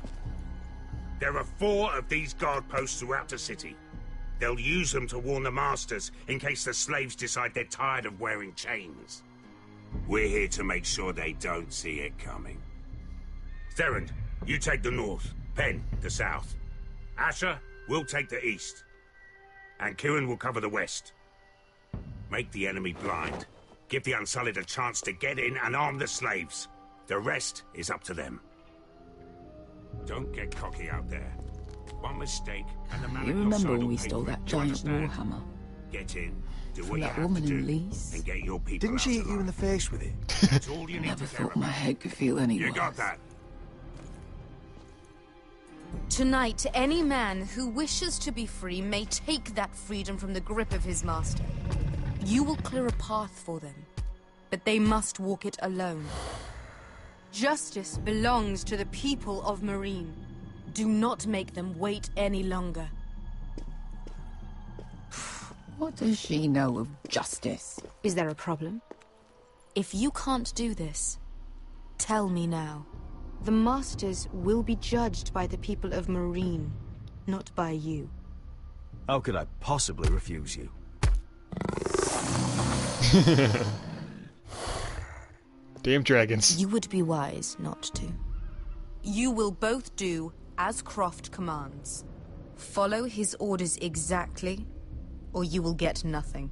There are 4 of these guard posts throughout the city. They'll use them to warn the masters in case the slaves decide they're tired of wearing chains. We're here to make sure they don't see it coming. Therend, you take the north. Penn, the south. Asher, we'll take the east. And Kieran will cover the west. Make the enemy blind. Give the Unsullied a chance to get in and arm the slaves. The rest is up to them. Don't get cocky out there. One mistake and the man You at your remember side when will we pay stole for it. that Do you giant understand? warhammer? Get in, do From what you that have woman to in do, Leeds? and get your people Didn't out she hit alive. you in the face with it? That's all you need Never to care thought my about. head could feel any You worse. got that? Tonight, any man who wishes to be free may take that freedom from the grip of his master. You will clear a path for them, but they must walk it alone. Justice belongs to the people of Marine. Do not make them wait any longer. What does she know of justice? Is there a problem? If you can't do this, tell me now. The Masters will be judged by the people of Marine, not by you. How could I possibly refuse you? Damn dragons. You would be wise not to. You will both do as Croft commands. Follow his orders exactly, or you will get nothing.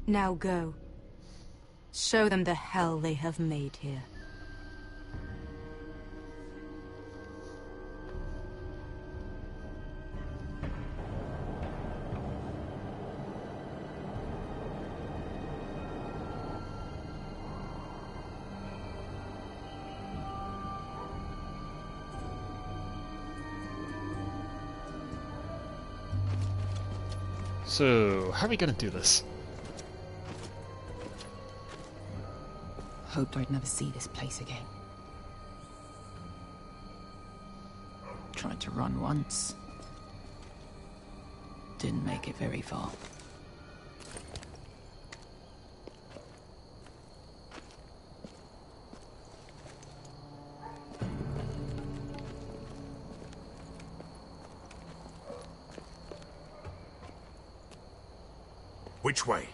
Now go. Show them the hell they have made here. So, how are we gonna do this? Hoped I'd never see this place again. Tried to run once. Didn't make it very far. Which way?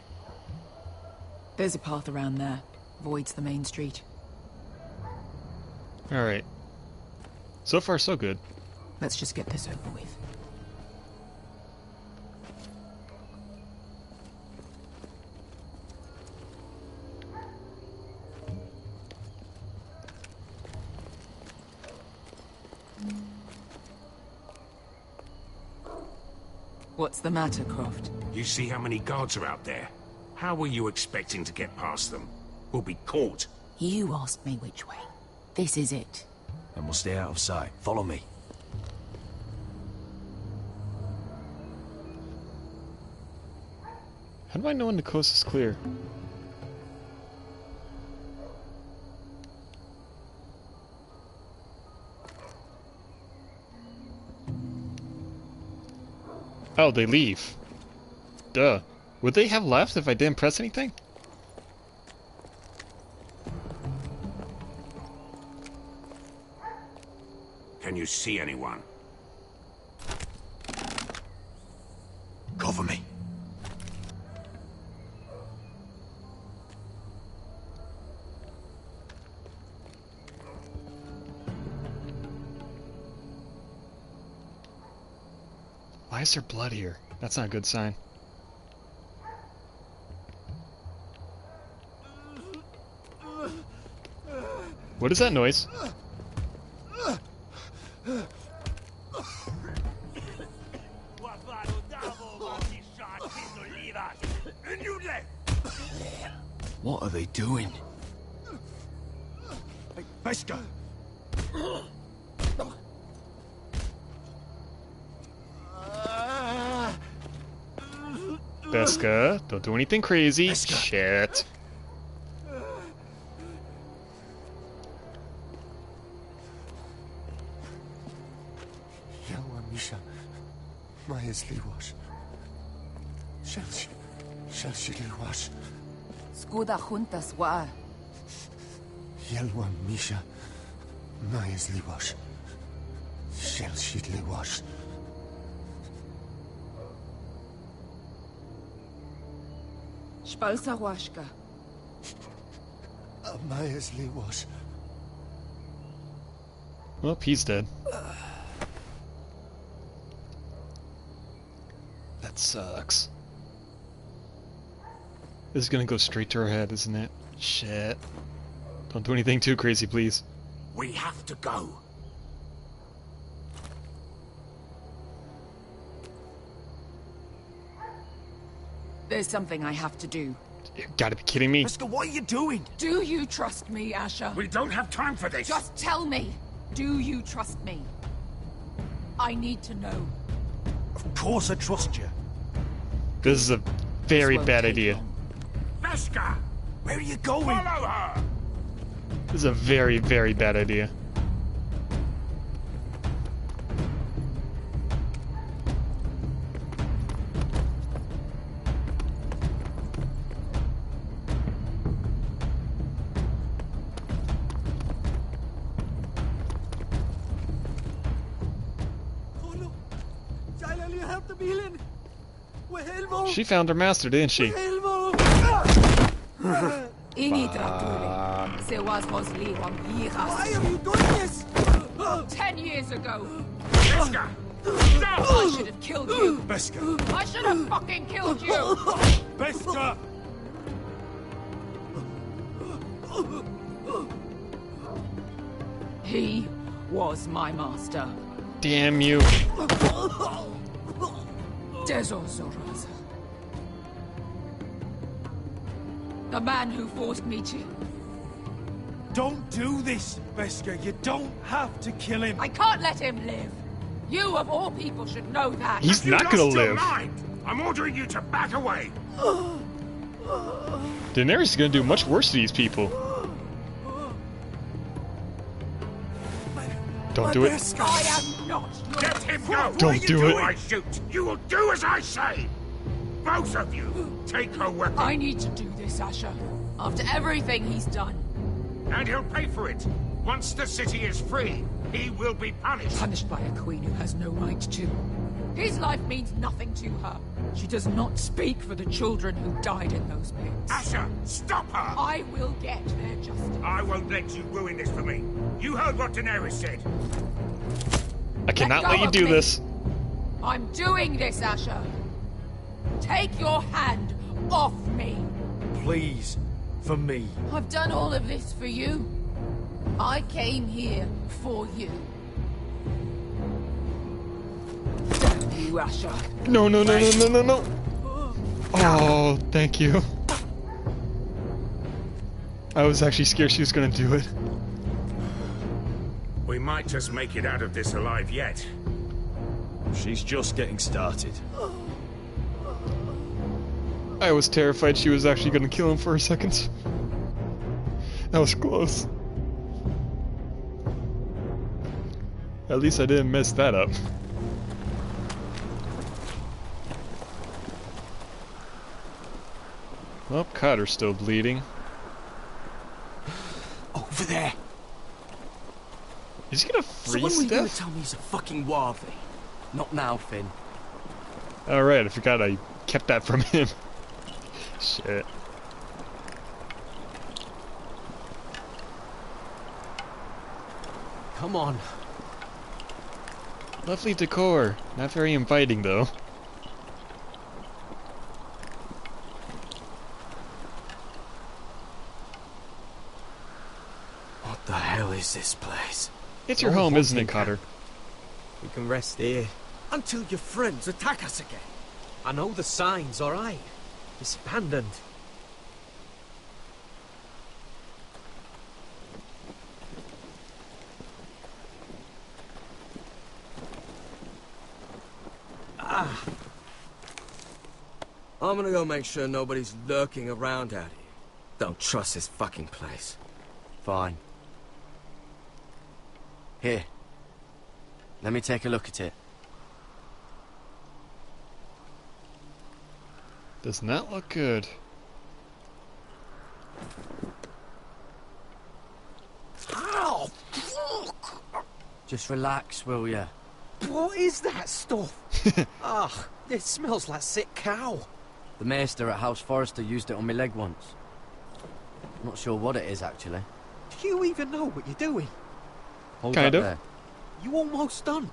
There's a path around there. Avoids the main street. Alright. So far, so good. Let's just get this over with. What's the matter, Croft? You see how many guards are out there? How were you expecting to get past them? We'll be caught. You asked me which way. This is it. And we'll stay out of sight. Follow me. How do I know when the coast is clear? Oh, they leave. Duh. Would they have left if I didn't press anything? Can you see anyone? Cover me. Why is there blood here? That's not a good sign. What is that noise? What are they doing? Hey, Beskha! Beskha, don't do anything crazy. Shit. Yelwa Misha, Maya's Liwash. Shelshi Liwash. Skuda juntas wa. Yelwa Misha, Maya's Liwash. Shelshi Liwash. Spalsa washka. Maya's Liwash. Well, he's dead. That sucks. This is gonna go straight to her head, isn't it? Shit. Don't do anything too crazy, please. We have to go. There's something I have to do. You gotta be kidding me. Beskha, what are you doing? Do you trust me, Asher? We don't have time for this. Just tell me. Do you trust me? I need to know. Of course I trust you. This is a very bad idea. Beskha! Where are you going? Follow her! This is a very, very bad idea. She found her master, didn't she? Why are you doing this? 10 years ago. Beskha! I should have killed you. Beskha! I should have fucking killed you. Beskha! He was my master. Damn you. Dezozoraza. The man who forced me to... Don't do this, Beskha. You don't have to kill him. I can't let him live. You, of all people, should know that. He's not gonna live. I'm ordering you to back away! Daenerys is gonna do much worse to these people. Don't do it. I am not. Let him go! Don't do it. I shoot! You will do as I say! Both of you, take her weapon. I need to do this, Asher. After everything he's done. And he'll pay for it. Once the city is free, he will be punished. Punished by a queen who has no right to. His life means nothing to her. She does not speak for the children who died in those pits. Asher, stop her! I will get their justice. I won't let you ruin this for me. You heard what Daenerys said. I cannot let you do this. I'm doing this, Asher. Take your hand off me. Please, for me. I've done all of this for you. I came here for you. Damn you, Asher. No, no, no, no, no, no, no. Oh, thank you. I was actually scared she was gonna do it. We might just make it out of this alive yet. She's just getting started. I was terrified she was actually gonna kill him for a second. That was close. At least I didn't mess that up. Well, Cotter's still bleeding. Over there. Is he gonna So freeze when were you gonna death? tell me he's a fucking Warvey? Not now, Finn. Alright, I forgot I kept that from him. Shit. Come on. Lovely decor. Not very inviting, though. What the hell is this place? It's your home, isn't it, Cotter? We can rest here. Until your friends attack us again. I know the signs, alright? It's abandoned. I'm gonna go make sure nobody's lurking around out here. Don't trust this fucking place. Fine. Here. Let me take a look at it. Does not look good. Ow! Fuck! Just relax, will ya? What is that stuff? Ah, it smells like sick cow. The maester at House Forrester used it on my leg once. Not sure what it is, actually. Do you even know what you're doing? Hold Kind up of. there. You almost done.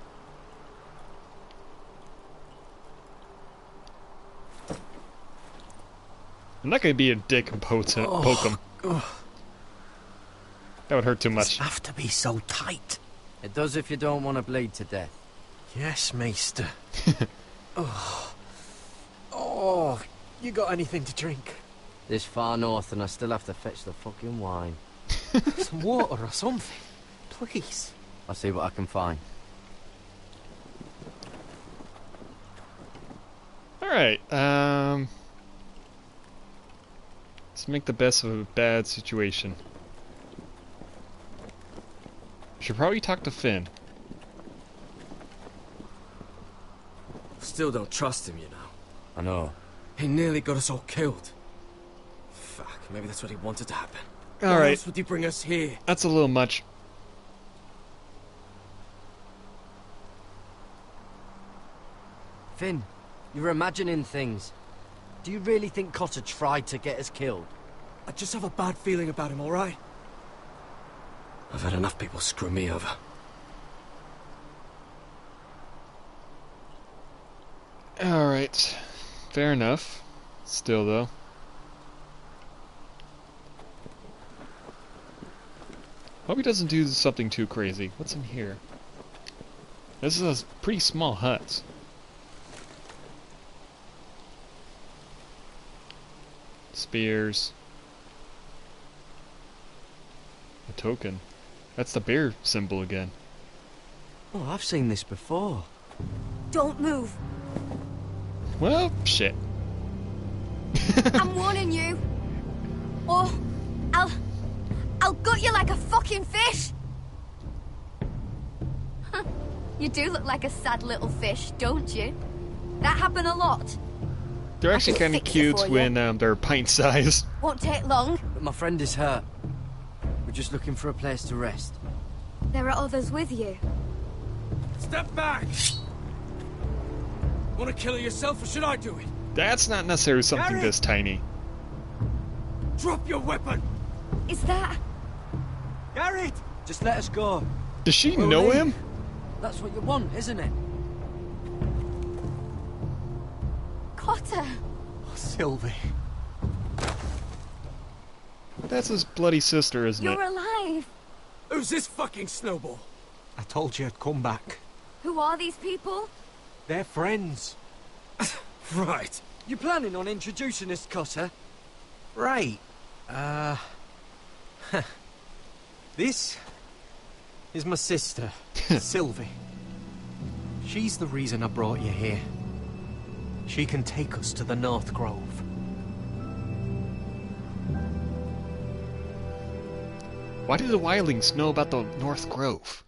I'm not gonna be a dick and poke him. That would hurt too much. Have to be so tight. It does if you don't want to bleed to death. Yes, Maester. Oh, you got anything to drink? This far north and I still have to fetch the fucking wine. Some water or something, please. I'll see what I can find. Alright, let's make the best of a bad situation. Should probably talk to Finn. Still don't trust him, you know. I know. He nearly got us all killed. Fuck, maybe that's what he wanted to happen. Why Alright. else would he bring us here? That's a little much. Finn, you're imagining things. Do you really think Cotter tried to get us killed? I just have a bad feeling about him, alright? I've had enough people screw me over. Alright. Fair enough. Still, though. Hope he doesn't do something too crazy. What's in here? This is a pretty small hut. Spears. A token. That's the bear symbol again. Oh, I've seen this before. Don't move. Well, shit. I'm warning you. Or I'll gut you like a fucking fish. You do look like a sad little fish, don't you? That happen a lot. They're actually kind of cute when they're pint-sized. Won't take long. But my friend is hurt. We're just looking for a place to rest. There are others with you. Step back! Want to kill her yourself, or should I do it? That's not necessarily something this tiny. Drop your weapon! Is that... Garrett! Just let us go. Does she know him? That's what you want, isn't it? Cotter! Oh, Sylvie. That's his bloody sister, isn't You're it? alive! Who's this fucking snowball? I told you I'd come back. Who are these people? They're friends. Right. You planning on introducing us, Cotter? Right. This is my sister, Sylvie. She's the reason I brought you here. She can take us to the North Grove. Why do the wildlings know about the North Grove?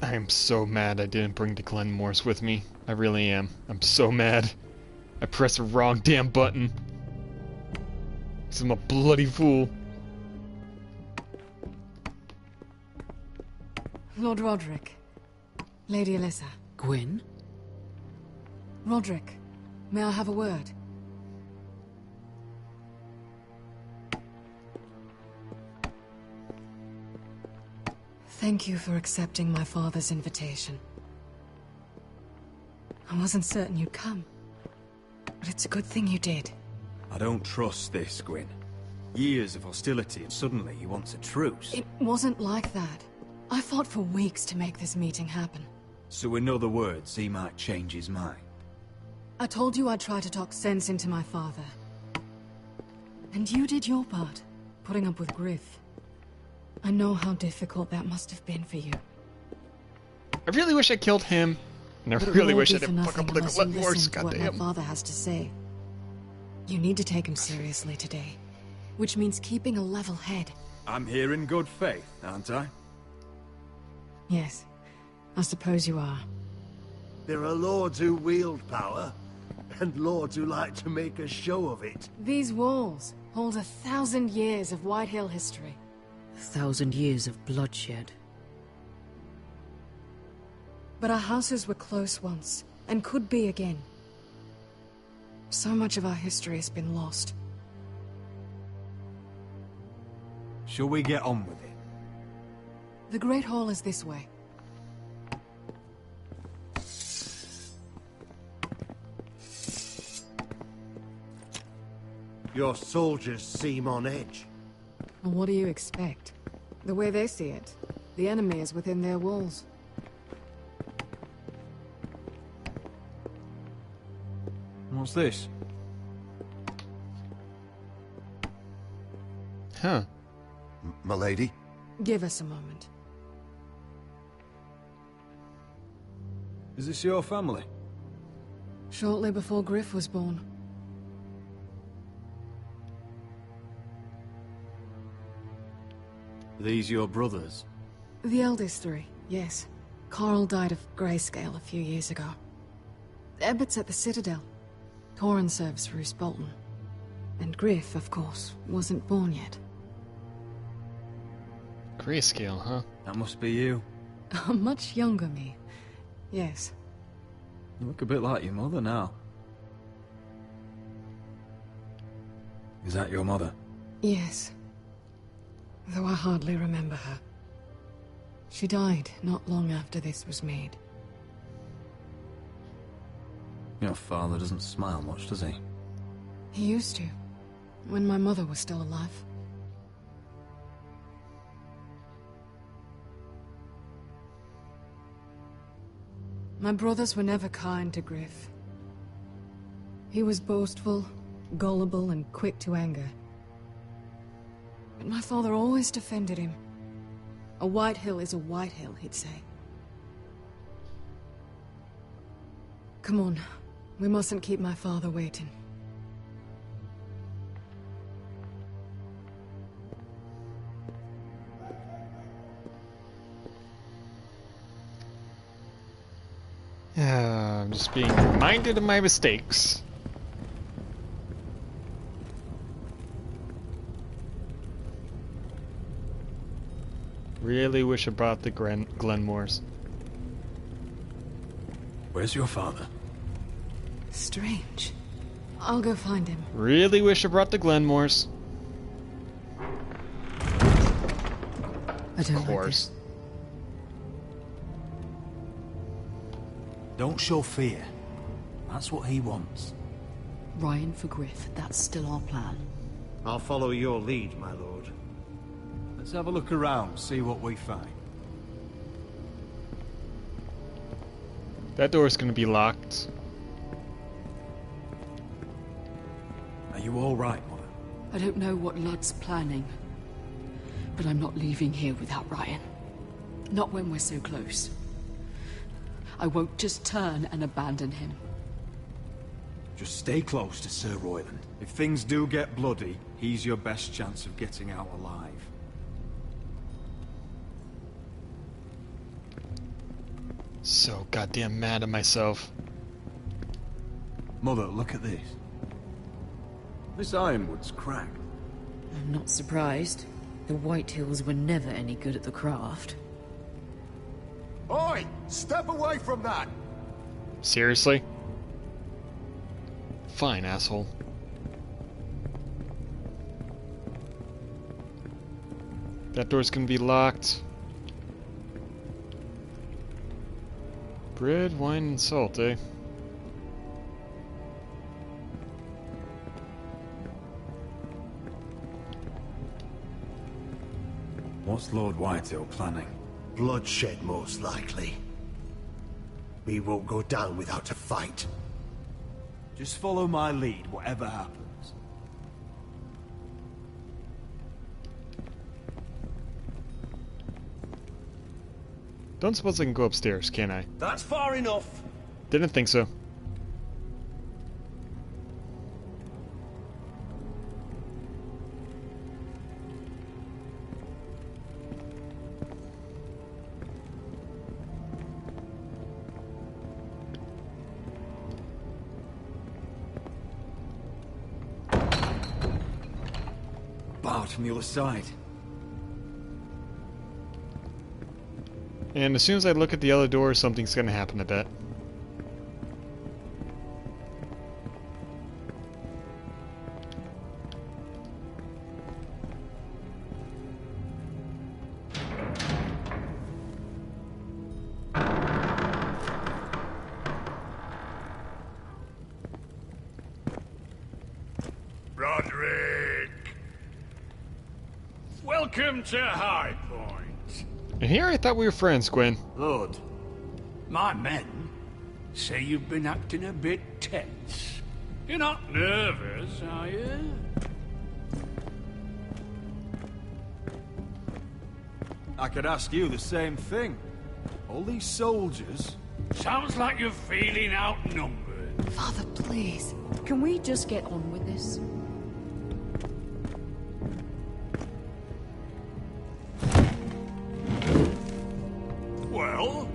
I am so mad I didn't bring the Glenmores with me. I really am. I'm so mad. I pressed the wrong damn button. 'Cause I'm a bloody fool. Lord Roderick. Lady Alyssa. Gwyn? Roderick, may I have a word? Thank you for accepting my father's invitation. I wasn't certain you'd come, but it's a good thing you did. I don't trust this, Gwyn. Years of hostility and suddenly he wants a truce. It wasn't like that. I fought for weeks to make this meeting happen. So in other words, he might change his mind. I told you I'd try to talk sense into my father. And you did your part, putting up with Griff. I know how difficult that must have been for you. I really wish I killed him. And I But it really will wish be I for didn't fuck nothing up with unless the you Glenmores. listen to what my Goddamn. father has to say. You need to take him seriously today, which means keeping a level head. I'm here in good faith, aren't I? Yes, I suppose you are. There are lords who wield power, and lords who like to make a show of it. These walls hold 1,000 years of Whitehill history. 1,000 years of bloodshed. But our houses were close once, and could be again. So much of our history has been lost. Shall we get on with it? The Great Hall is this way. Your soldiers seem on edge. Well, what do you expect? The way they see it, the enemy is within their walls. What's this? Huh. Milady? Give us a moment. Is this your family? Shortly before Griff was born. Are these your brothers? The eldest three, yes. Carl died of grayscale a few years ago. Ebbett's at the Citadel. Torrin serves Roose Bolton. And Griff, of course, wasn't born yet. Grayscale, huh? That must be you. A much younger me. Yes. You look a bit like your mother now. Is that your mother? Yes. Though I hardly remember her. She died not long after this was made. Your father doesn't smile much, does he? He used to, when my mother was still alive. My brothers were never kind to Griff. He was boastful, gullible, and quick to anger. But my father always defended him, A white hill is a white hill, he'd say. Come on. We mustn't keep my father waiting. I'm just being reminded of my mistakes. Really wish I brought the Glenmores. Where's your father? Strange. I'll go find him. Really wish I brought the Glenmores. I don't Of course. Don't show fear. That's what he wants. Ryan for Griff, that's still our plan. I'll follow your lead, my lord. Let's have a look around, see what we find. That door's gonna be locked. Are you all right, Mother? I don't know what Ludd's planning, but I'm not leaving here without Ryan. Not when we're so close. I won't just turn and abandon him. Just stay close to Sir Royland. If things do get bloody, he's your best chance of getting out alive. So goddamn mad at myself. Mother, look at this. This ironwood's cracked. I'm not surprised. The White Hills were never any good at the craft. Oi! Step away from that! Seriously? Fine, asshole. That door's gonna be locked. Bread, wine, and salt, eh? What's Lord Whitehill planning? Bloodshed, most likely. We won't go down without a fight. Just follow my lead, whatever happens. Don't suppose I can go upstairs, can I? That's far enough. Didn't think so. Barred from the other side. And as soon as I look at the other door, something's gonna happen, I bet. Roderick! Welcome to High Point. And here I thought we were friends, Gwen. Lord, my men say you've been acting a bit tense. You're not nervous, are you? I could ask you the same thing. All these soldiers... Sounds like you're feeling outnumbered. Father, please. Can we just get on with this? Well?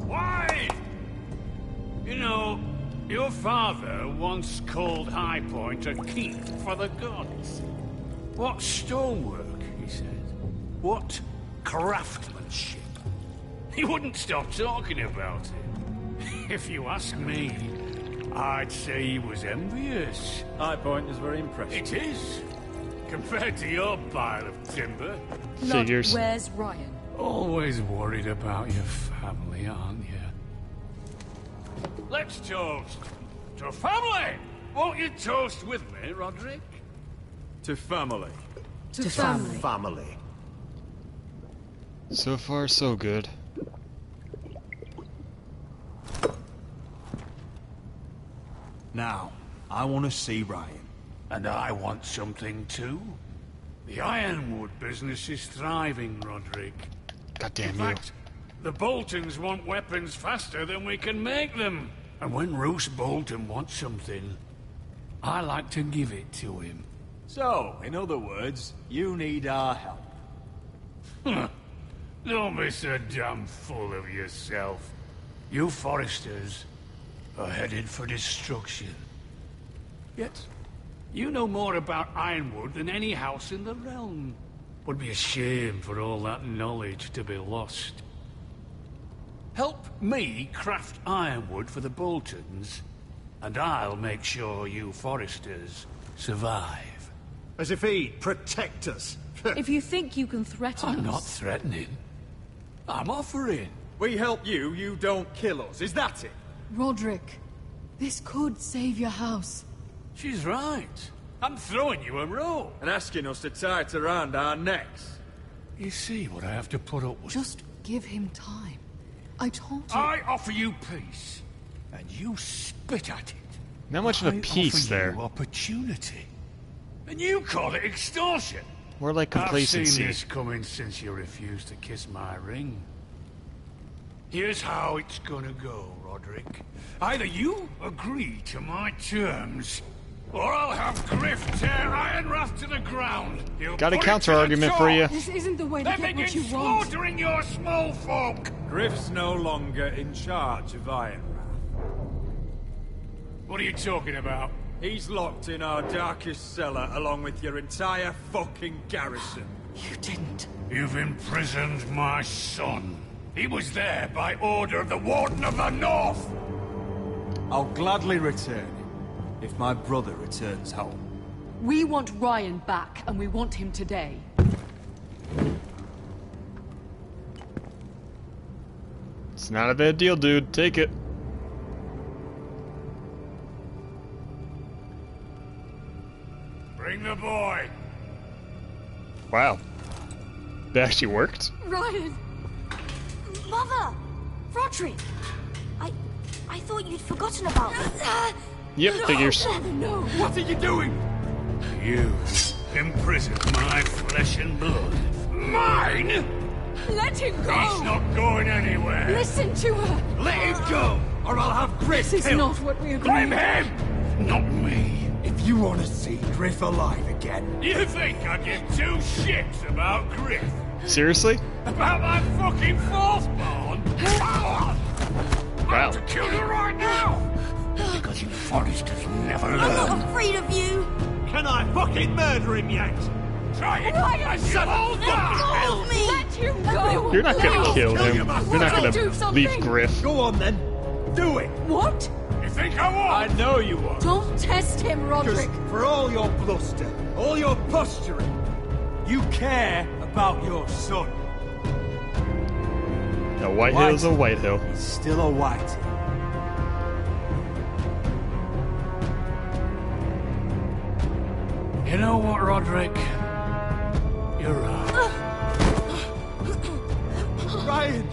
Why? You know, your father once called High Point a keep for the gods. What stonework, he said. What craftsmanship. He wouldn't stop talking about it. If you ask me, I'd say he was envious. High Point is very impressive. It is. Compared to your pile of timber. Figures. Where's Ryan? Always worried about your family, aren't you? Let's toast to family! Won't you toast with me, Roderick? To family. To family. Family. So far, so good. I want to see Ryan. And I want something too. The Ironwood business is thriving, Roderick. God damn In you. fact, the Boltons want weapons faster than we can make them. And when Roose Bolton wants something, I like to give it to him. So, in other words, you need our help. Don't be so damn full of yourself. You Foresters are headed for destruction. Yet, you know more about Ironwood than any house in the realm. Would be a shame for all that knowledge to be lost. Help me craft Ironwood for the Boltons, and I'll make sure you Foresters survive. As if he'd protect us. If you think you can threaten us... I'm not threatening. I'm offering. We help you, you don't kill us. Is that it? Roderick, this could save your house. She's right. I'm throwing you a rope. And asking us to tie it around our necks. You see what I have to put up with? Just give him time. I told you... I offer you peace, and you spit at it. Not much of a piece offer there. You opportunity. And you call it extortion. More like I've complacency. seen this coming since you refused to kiss my ring. Here's how it's gonna go, Roderick. Either you agree to my terms, or I'll have Griff tear Ironrath to the ground. Got a counter argument for you. This isn't the way to Then get what begin you want. slaughtering your small folk. Griff's no longer in charge of Ironrath. What are you talking about? He's locked in our darkest cellar along with your entire fucking garrison. You didn't. You've imprisoned my son. He was there by order of the Warden of the North. I'll gladly return him, if my brother returns home. We want Ryan back, and we want him today. It's not a bad deal, dude. Take it. Bring the boy. Wow. That actually worked? Ryan! Mother! Roderick! I thought you'd forgotten about me. Yep, figures. No! What are you doing? You imprisoned my flesh and blood. Mine? Let him go! He's not going anywhere. Listen to her! Let him go, or I'll have Griff This is killed. not what we agreed. Blame him, not me. If you want to see Griff alive again... You think I give two shits about Griff? Seriously? About my fucking fourthborn? Wow. I have to kill you right now! Because you Foresters never learn. I'm not afraid of you! Can I fucking murder him yet? Try it! Ryan, Shut up! Let me! Let him go! You're not gonna kill him. You're not Do gonna something. leave Griff. Go on then. Do it. What? You think I won't? I know you won't. Don't test him, Roderick! Because for all your bluster, all your posturing, you care about your son. A White Hill's a White Hill. He's still a White Hill. You know what, Roderick? You're right. Ryan,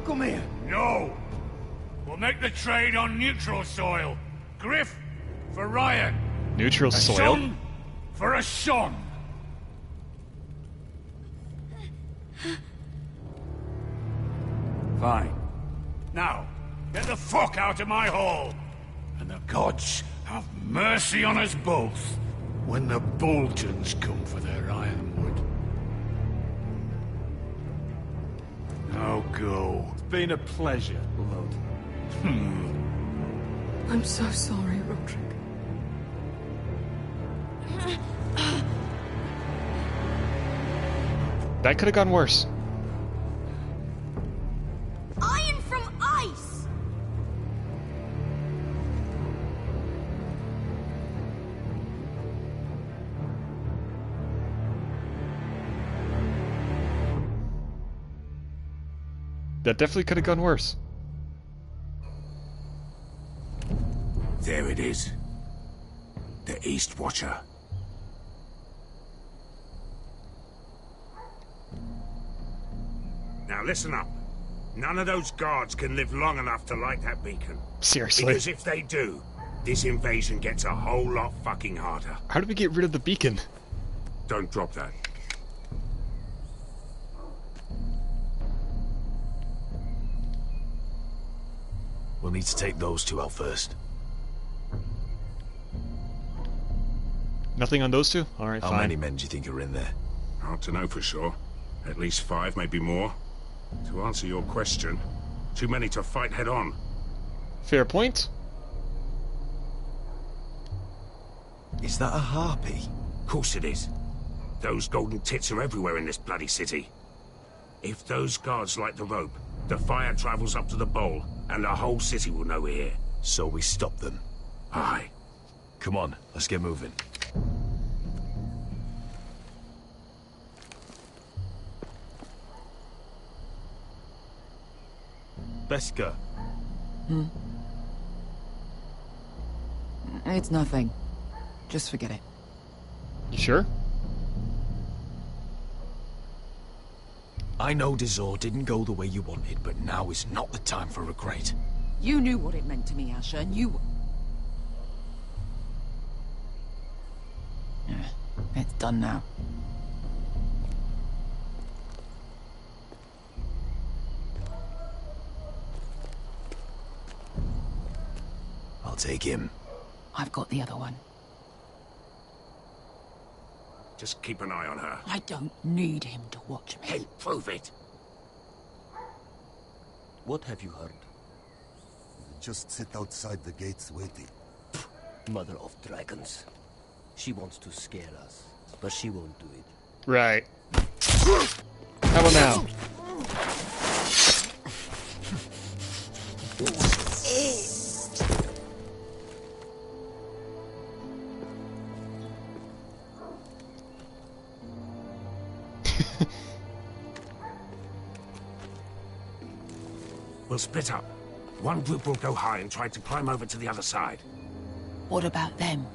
come here. No! We'll make the trade on neutral soil. Griff for Ryan. Neutral A soil? son for a son. Fine. Now, get the fuck out of my hall. And the gods have mercy on us both when the Boltons come for their ironwood. Now go. It's been a pleasure, Lord. I'm so sorry, Roderick. That could have gone worse. Iron from ice! That definitely could have gone worse. There it is. The East Watcher. Now listen up. None of those guards can live long enough to light that beacon. Seriously? Because if they do, this invasion gets a whole lot fucking harder. How do we get rid of the beacon? Don't drop that. We'll need to take those two out first. Nothing on those two? Alright, fine. How many men do you think are in there? Hard to know for sure. At least 5, maybe more. To answer your question, too many to fight head on. Fair point. Is that a harpy? Of course it is. Those golden tits are everywhere in this bloody city. If those guards light the rope, the fire travels up to the bowl, and the whole city will know we're here. So we stop them. Aye. Come on, let's get moving. Beskha. It's nothing. Just forget it. You sure? I know Dazor didn't go the way you wanted, but now is not the time for regret. You knew what it meant to me, Asher, and you... It's done now. I'll take him. I've got the other one. Just keep an eye on her. I don't need him to watch me. Then prove it. What have you heard? Just sit outside the gates waiting. Mother of dragons. She wants to scare us, but she won't do it. Right. How about now? We'll split up. One group will go high and try to climb over to the other side. What about them?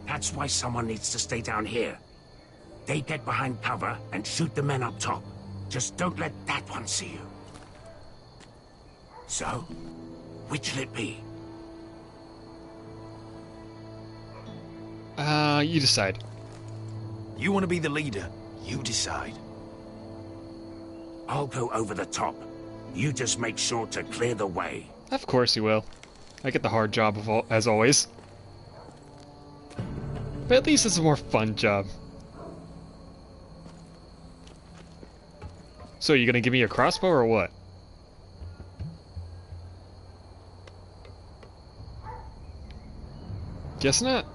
That's why someone needs to stay down here. They get behind cover and shoot the men up top. Just don't let that one see you. So, which'll it be? You decide. You want to be the leader? You decide. I'll go over the top. You just make sure to clear the way. Of course you will. I get the hard job as always. But at least it's a more fun job. So you gonna give me a crossbow or what? Guess not.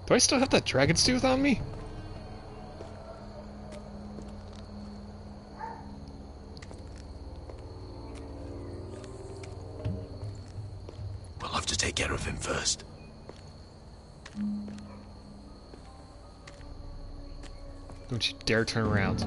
Do I still have that dragon's tooth on me? We'll have to take care of him first. Don't you dare turn around.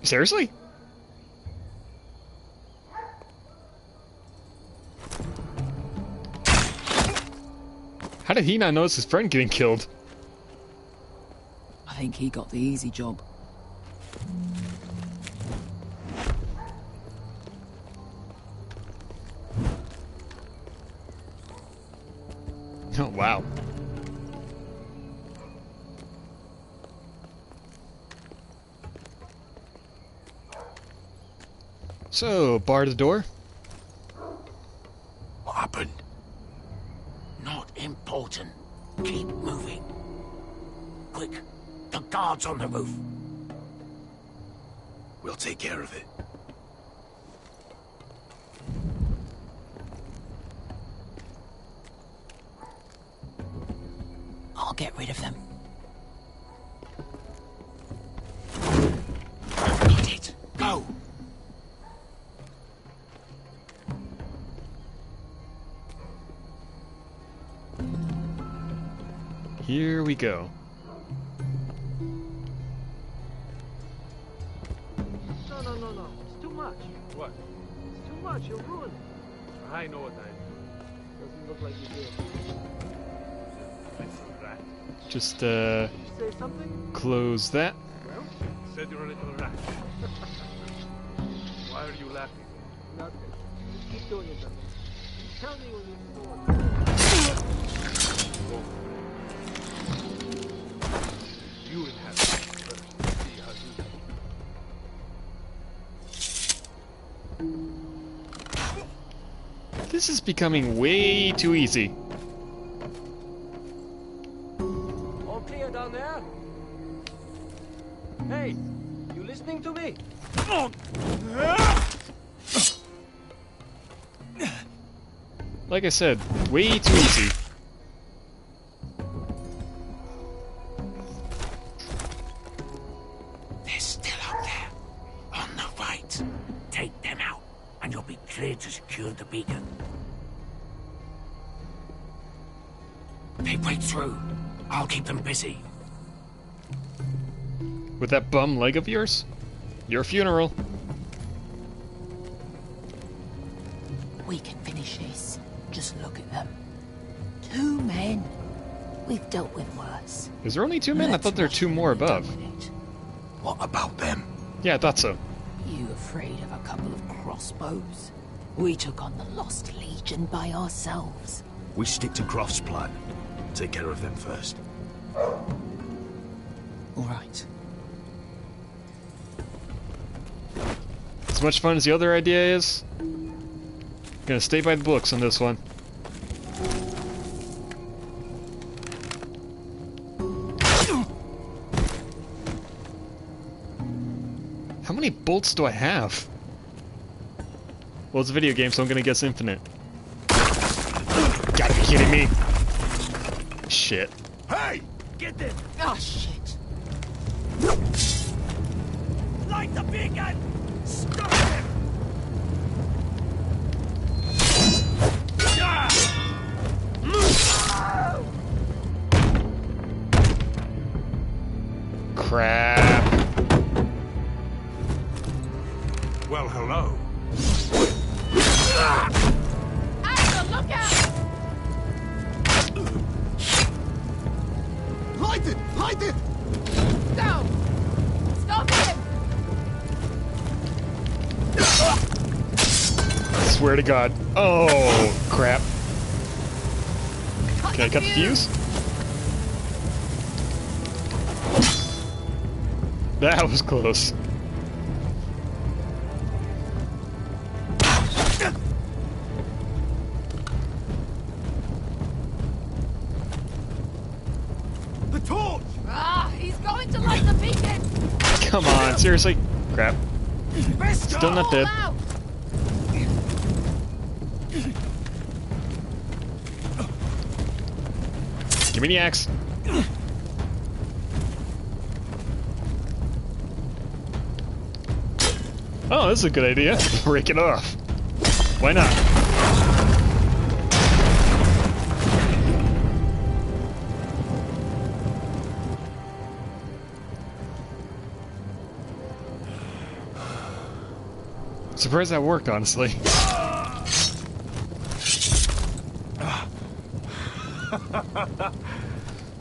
Seriously? How did he not notice his friend getting killed? I think he got the easy job. Oh, wow. So, bar the door? What happened? Not important. Keep moving. Quick, the guard's on the roof. We'll take care of it. I'll get rid of them. Got it. Go! Here we go. No. It's too much. What? It's too much. You'll ruin it. I know what I do. Doesn't look like you did. It's a rat. Just, Did you say something? close that. Well, said you're a little rat. Why are you laughing? Nothing. Just keep doing it, Duncan. Tell me when you're You would have to first see how you do. This is becoming way too easy. all clear down there? Hey, you listening to me? Like I said, way too easy. They're still up there. On the right. Take them out, and you'll be clear to secure the beacon. They break through. I'll keep them busy. With that bum leg of yours? Your funeral. We can finish this. Just look at them. 2 men. We've dealt with worse. Is there only 2 men? I thought there were 2 more above. What about them? Yeah, I thought so. You afraid of a couple of crossbows? We took on the Lost Legion by ourselves. We stick to Croft's plan. Take care of them first. All right. As much fun as the other idea is, gonna stay by the books on this one. How many bolts do I have? Well, it's a video game, so I'm gonna guess infinite. Gotta be kidding me. Shit. Hey! Get them! Oh, shit. Light the beacon! Stop them! Crap. Well, hello. Arthur, look out! Light it! Light it! Down! Stop him! Swear to God. Oh, crap. Can I cut the fuse? That was close. The torch! Ah, he's going to light the beacon! Come on, seriously? Crap. Still not dead. Out. Give me the axe. Oh, this is a good idea. Break it off. Why not? Surprised that worked, honestly.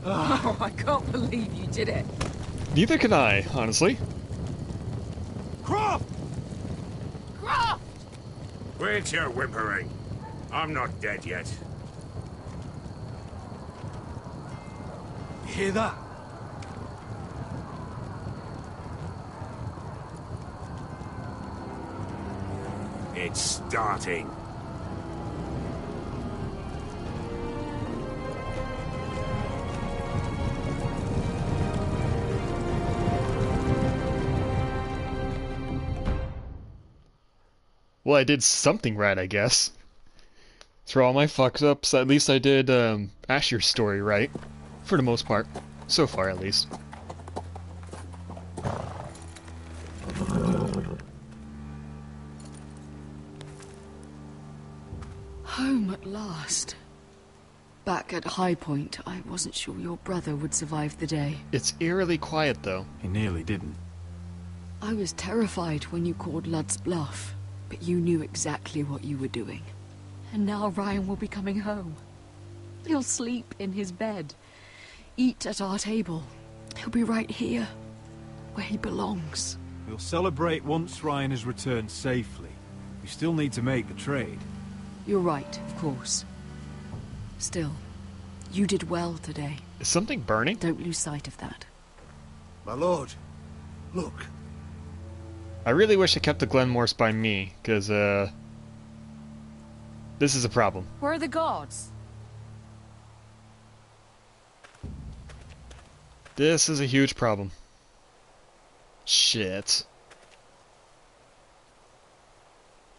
Oh, I can't believe you did it. Neither can I, honestly. Croft! Croft! Quit your whimpering. I'm not dead yet. You hear that? It's starting. Well, I did something right, I guess. Through all my fucks-ups, at least I did Asher's story right. For the most part. So far, at least. Home at last. Back at High Point, I wasn't sure your brother would survive the day. It's eerily quiet, though. He nearly didn't. I was terrified when you called Ludd's bluff, but you knew exactly what you were doing. And now Ryan will be coming home. He'll sleep in his bed, eat at our table. He'll be right here, where he belongs. We'll celebrate once Ryan has returned safely. We still need to make the trade. You're right, of course. Still, you did well today. Is something burning? Don't lose sight of that. My lord, look. I really wish I kept the Glenmores by me, because, this is a problem. Where are the guards? This is a huge problem. Shit.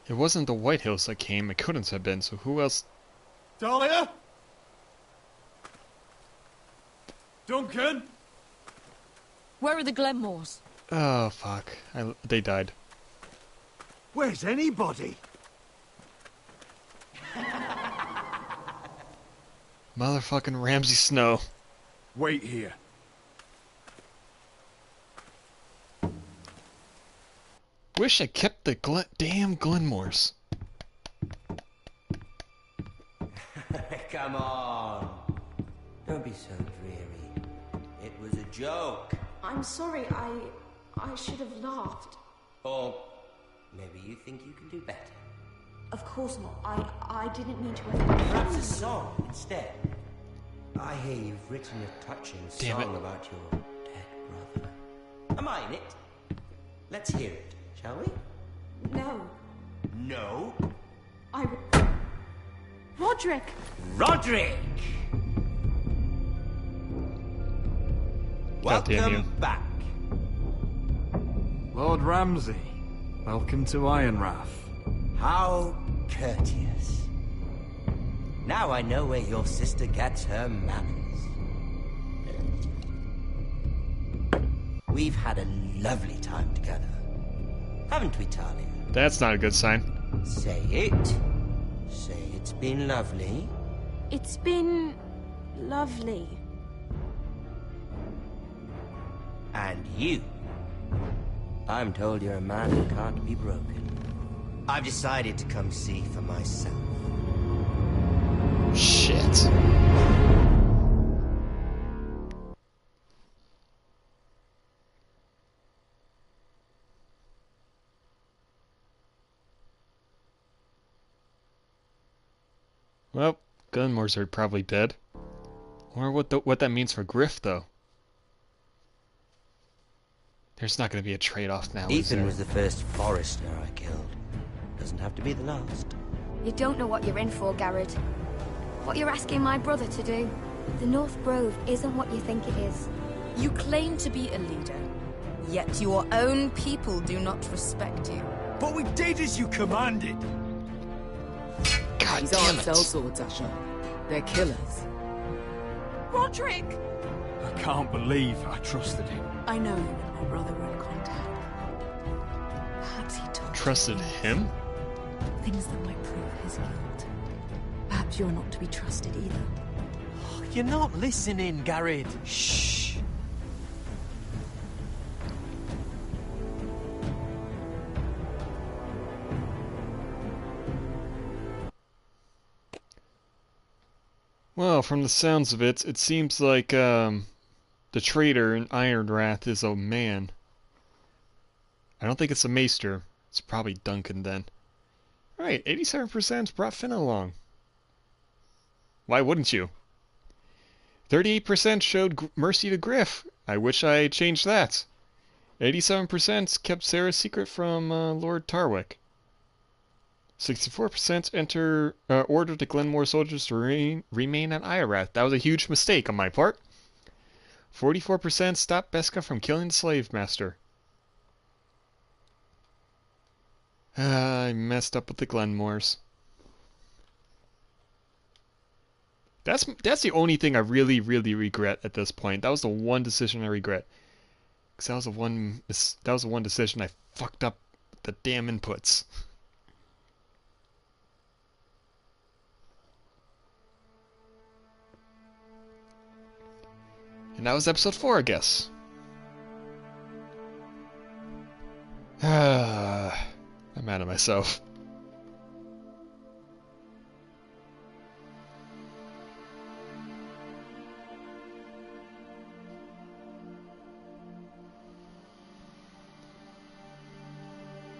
It wasn't the Whitehills that came, it couldn't have been, so who else? Dahlia? Duncan? Where are the Glenmores? Oh, fuck. They died. Where's anybody? Motherfucking Ramsay Snow. Wait here. Wish I kept the damn Glenmores. Come on. Don't be so dreary. It was a joke. I'm sorry, I should have laughed. Or maybe you think you can do better. Of course not. I didn't mean to Perhaps a song instead. I hear you've written a touching song about your dead brother. Am I in it? Let's hear it, shall we? No. No? Roderick! Roderick! Welcome back. Lord Ramsay, welcome to Ironrath. How courteous. Now I know where your sister gets her manners. We've had a lovely time together. Haven't we, Talia? That's not a good sign. Say it. Say it's been lovely. It's been lovely. And you. I'm told you're a man who can't be broken. I've decided to come see for myself. Shit. Well, Glenmores are probably dead. Or what that means for Griff, though. There's not going to be a trade-off now, is there? Ethan was the first Forrester I killed. Doesn't have to be the last. You don't know what you're in for, Garrett. What you're asking my brother to do. The North Grove isn't what you think it is. You claim to be a leader, yet your own people do not respect you. But we did as you commanded. God These damn aren't it. sellswords, Asher. They're killers. Roderick! I can't believe I trusted him. I know you and my brother were in contact. Perhaps he told Trusted him? things that might prove his guilt. Perhaps you're not to be trusted either. You're not listening, Garrett. Shh. Well, from the sounds of it, it seems like the traitor in Ironrath is a man. I don't think it's a maester. It's probably Duncan then. Alright, 87% brought Finn along. Why wouldn't you? 38% showed mercy to Griff. I wish I changed that. 87% kept Sarah's secret from Lord Tarwick. 64% ordered the Glenmore soldiers to remain at Ironrath. That was a huge mistake on my part. 44% stopped Beskha from killing the slave master. I messed up with the Glenmores. That's the only thing I really, really regret at this point. That was the one decision I regret. Because that was the one decision I fucked up the damn inputs. And that was episode 4, I guess. I'm mad at myself.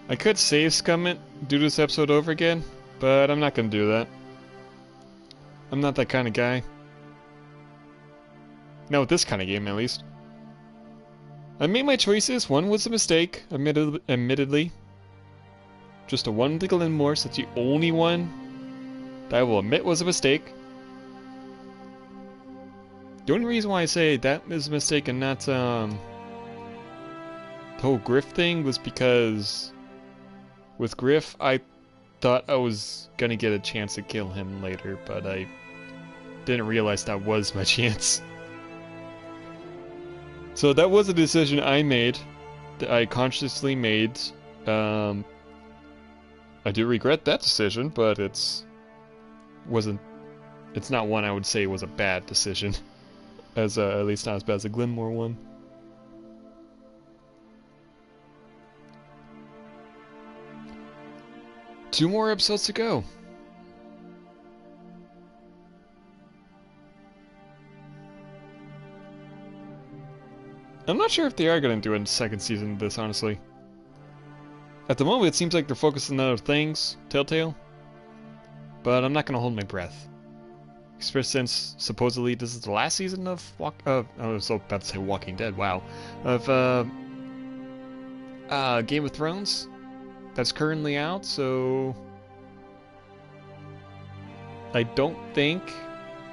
I could save scum it, do this episode over again, but I'm not gonna do that. I'm not that kind of guy. Not with this kind of game, at least. I made my choices. One was a mistake, admittedly. Just a one to Glenmore, so that's the only one that I will admit was a mistake. The only reason why I say that is a mistake and not the whole Griff thing was because with Griff, I thought I was gonna get a chance to kill him later, but I didn't realize that was my chance. So that was a decision I made, that I consciously made. I do regret that decision, but it's not one I would say was a bad decision, as at least not as bad as the Glenmore one. Two more episodes to go. I'm not sure if they are going to do a second season of this, honestly. At the moment, it seems like they're focusing on other things, Telltale. But I'm not going to hold my breath. Especially since, supposedly, this is the last season of I was about to say Walking Dead, wow. Of, Game of Thrones. That's currently out, so I don't think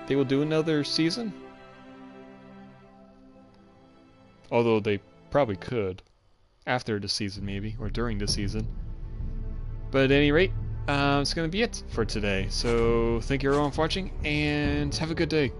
they will do another season. Although they probably could. After the season, maybe. Or during the season. But at any rate, it's going to be it for today. So, thank you everyone for watching, and have a good day.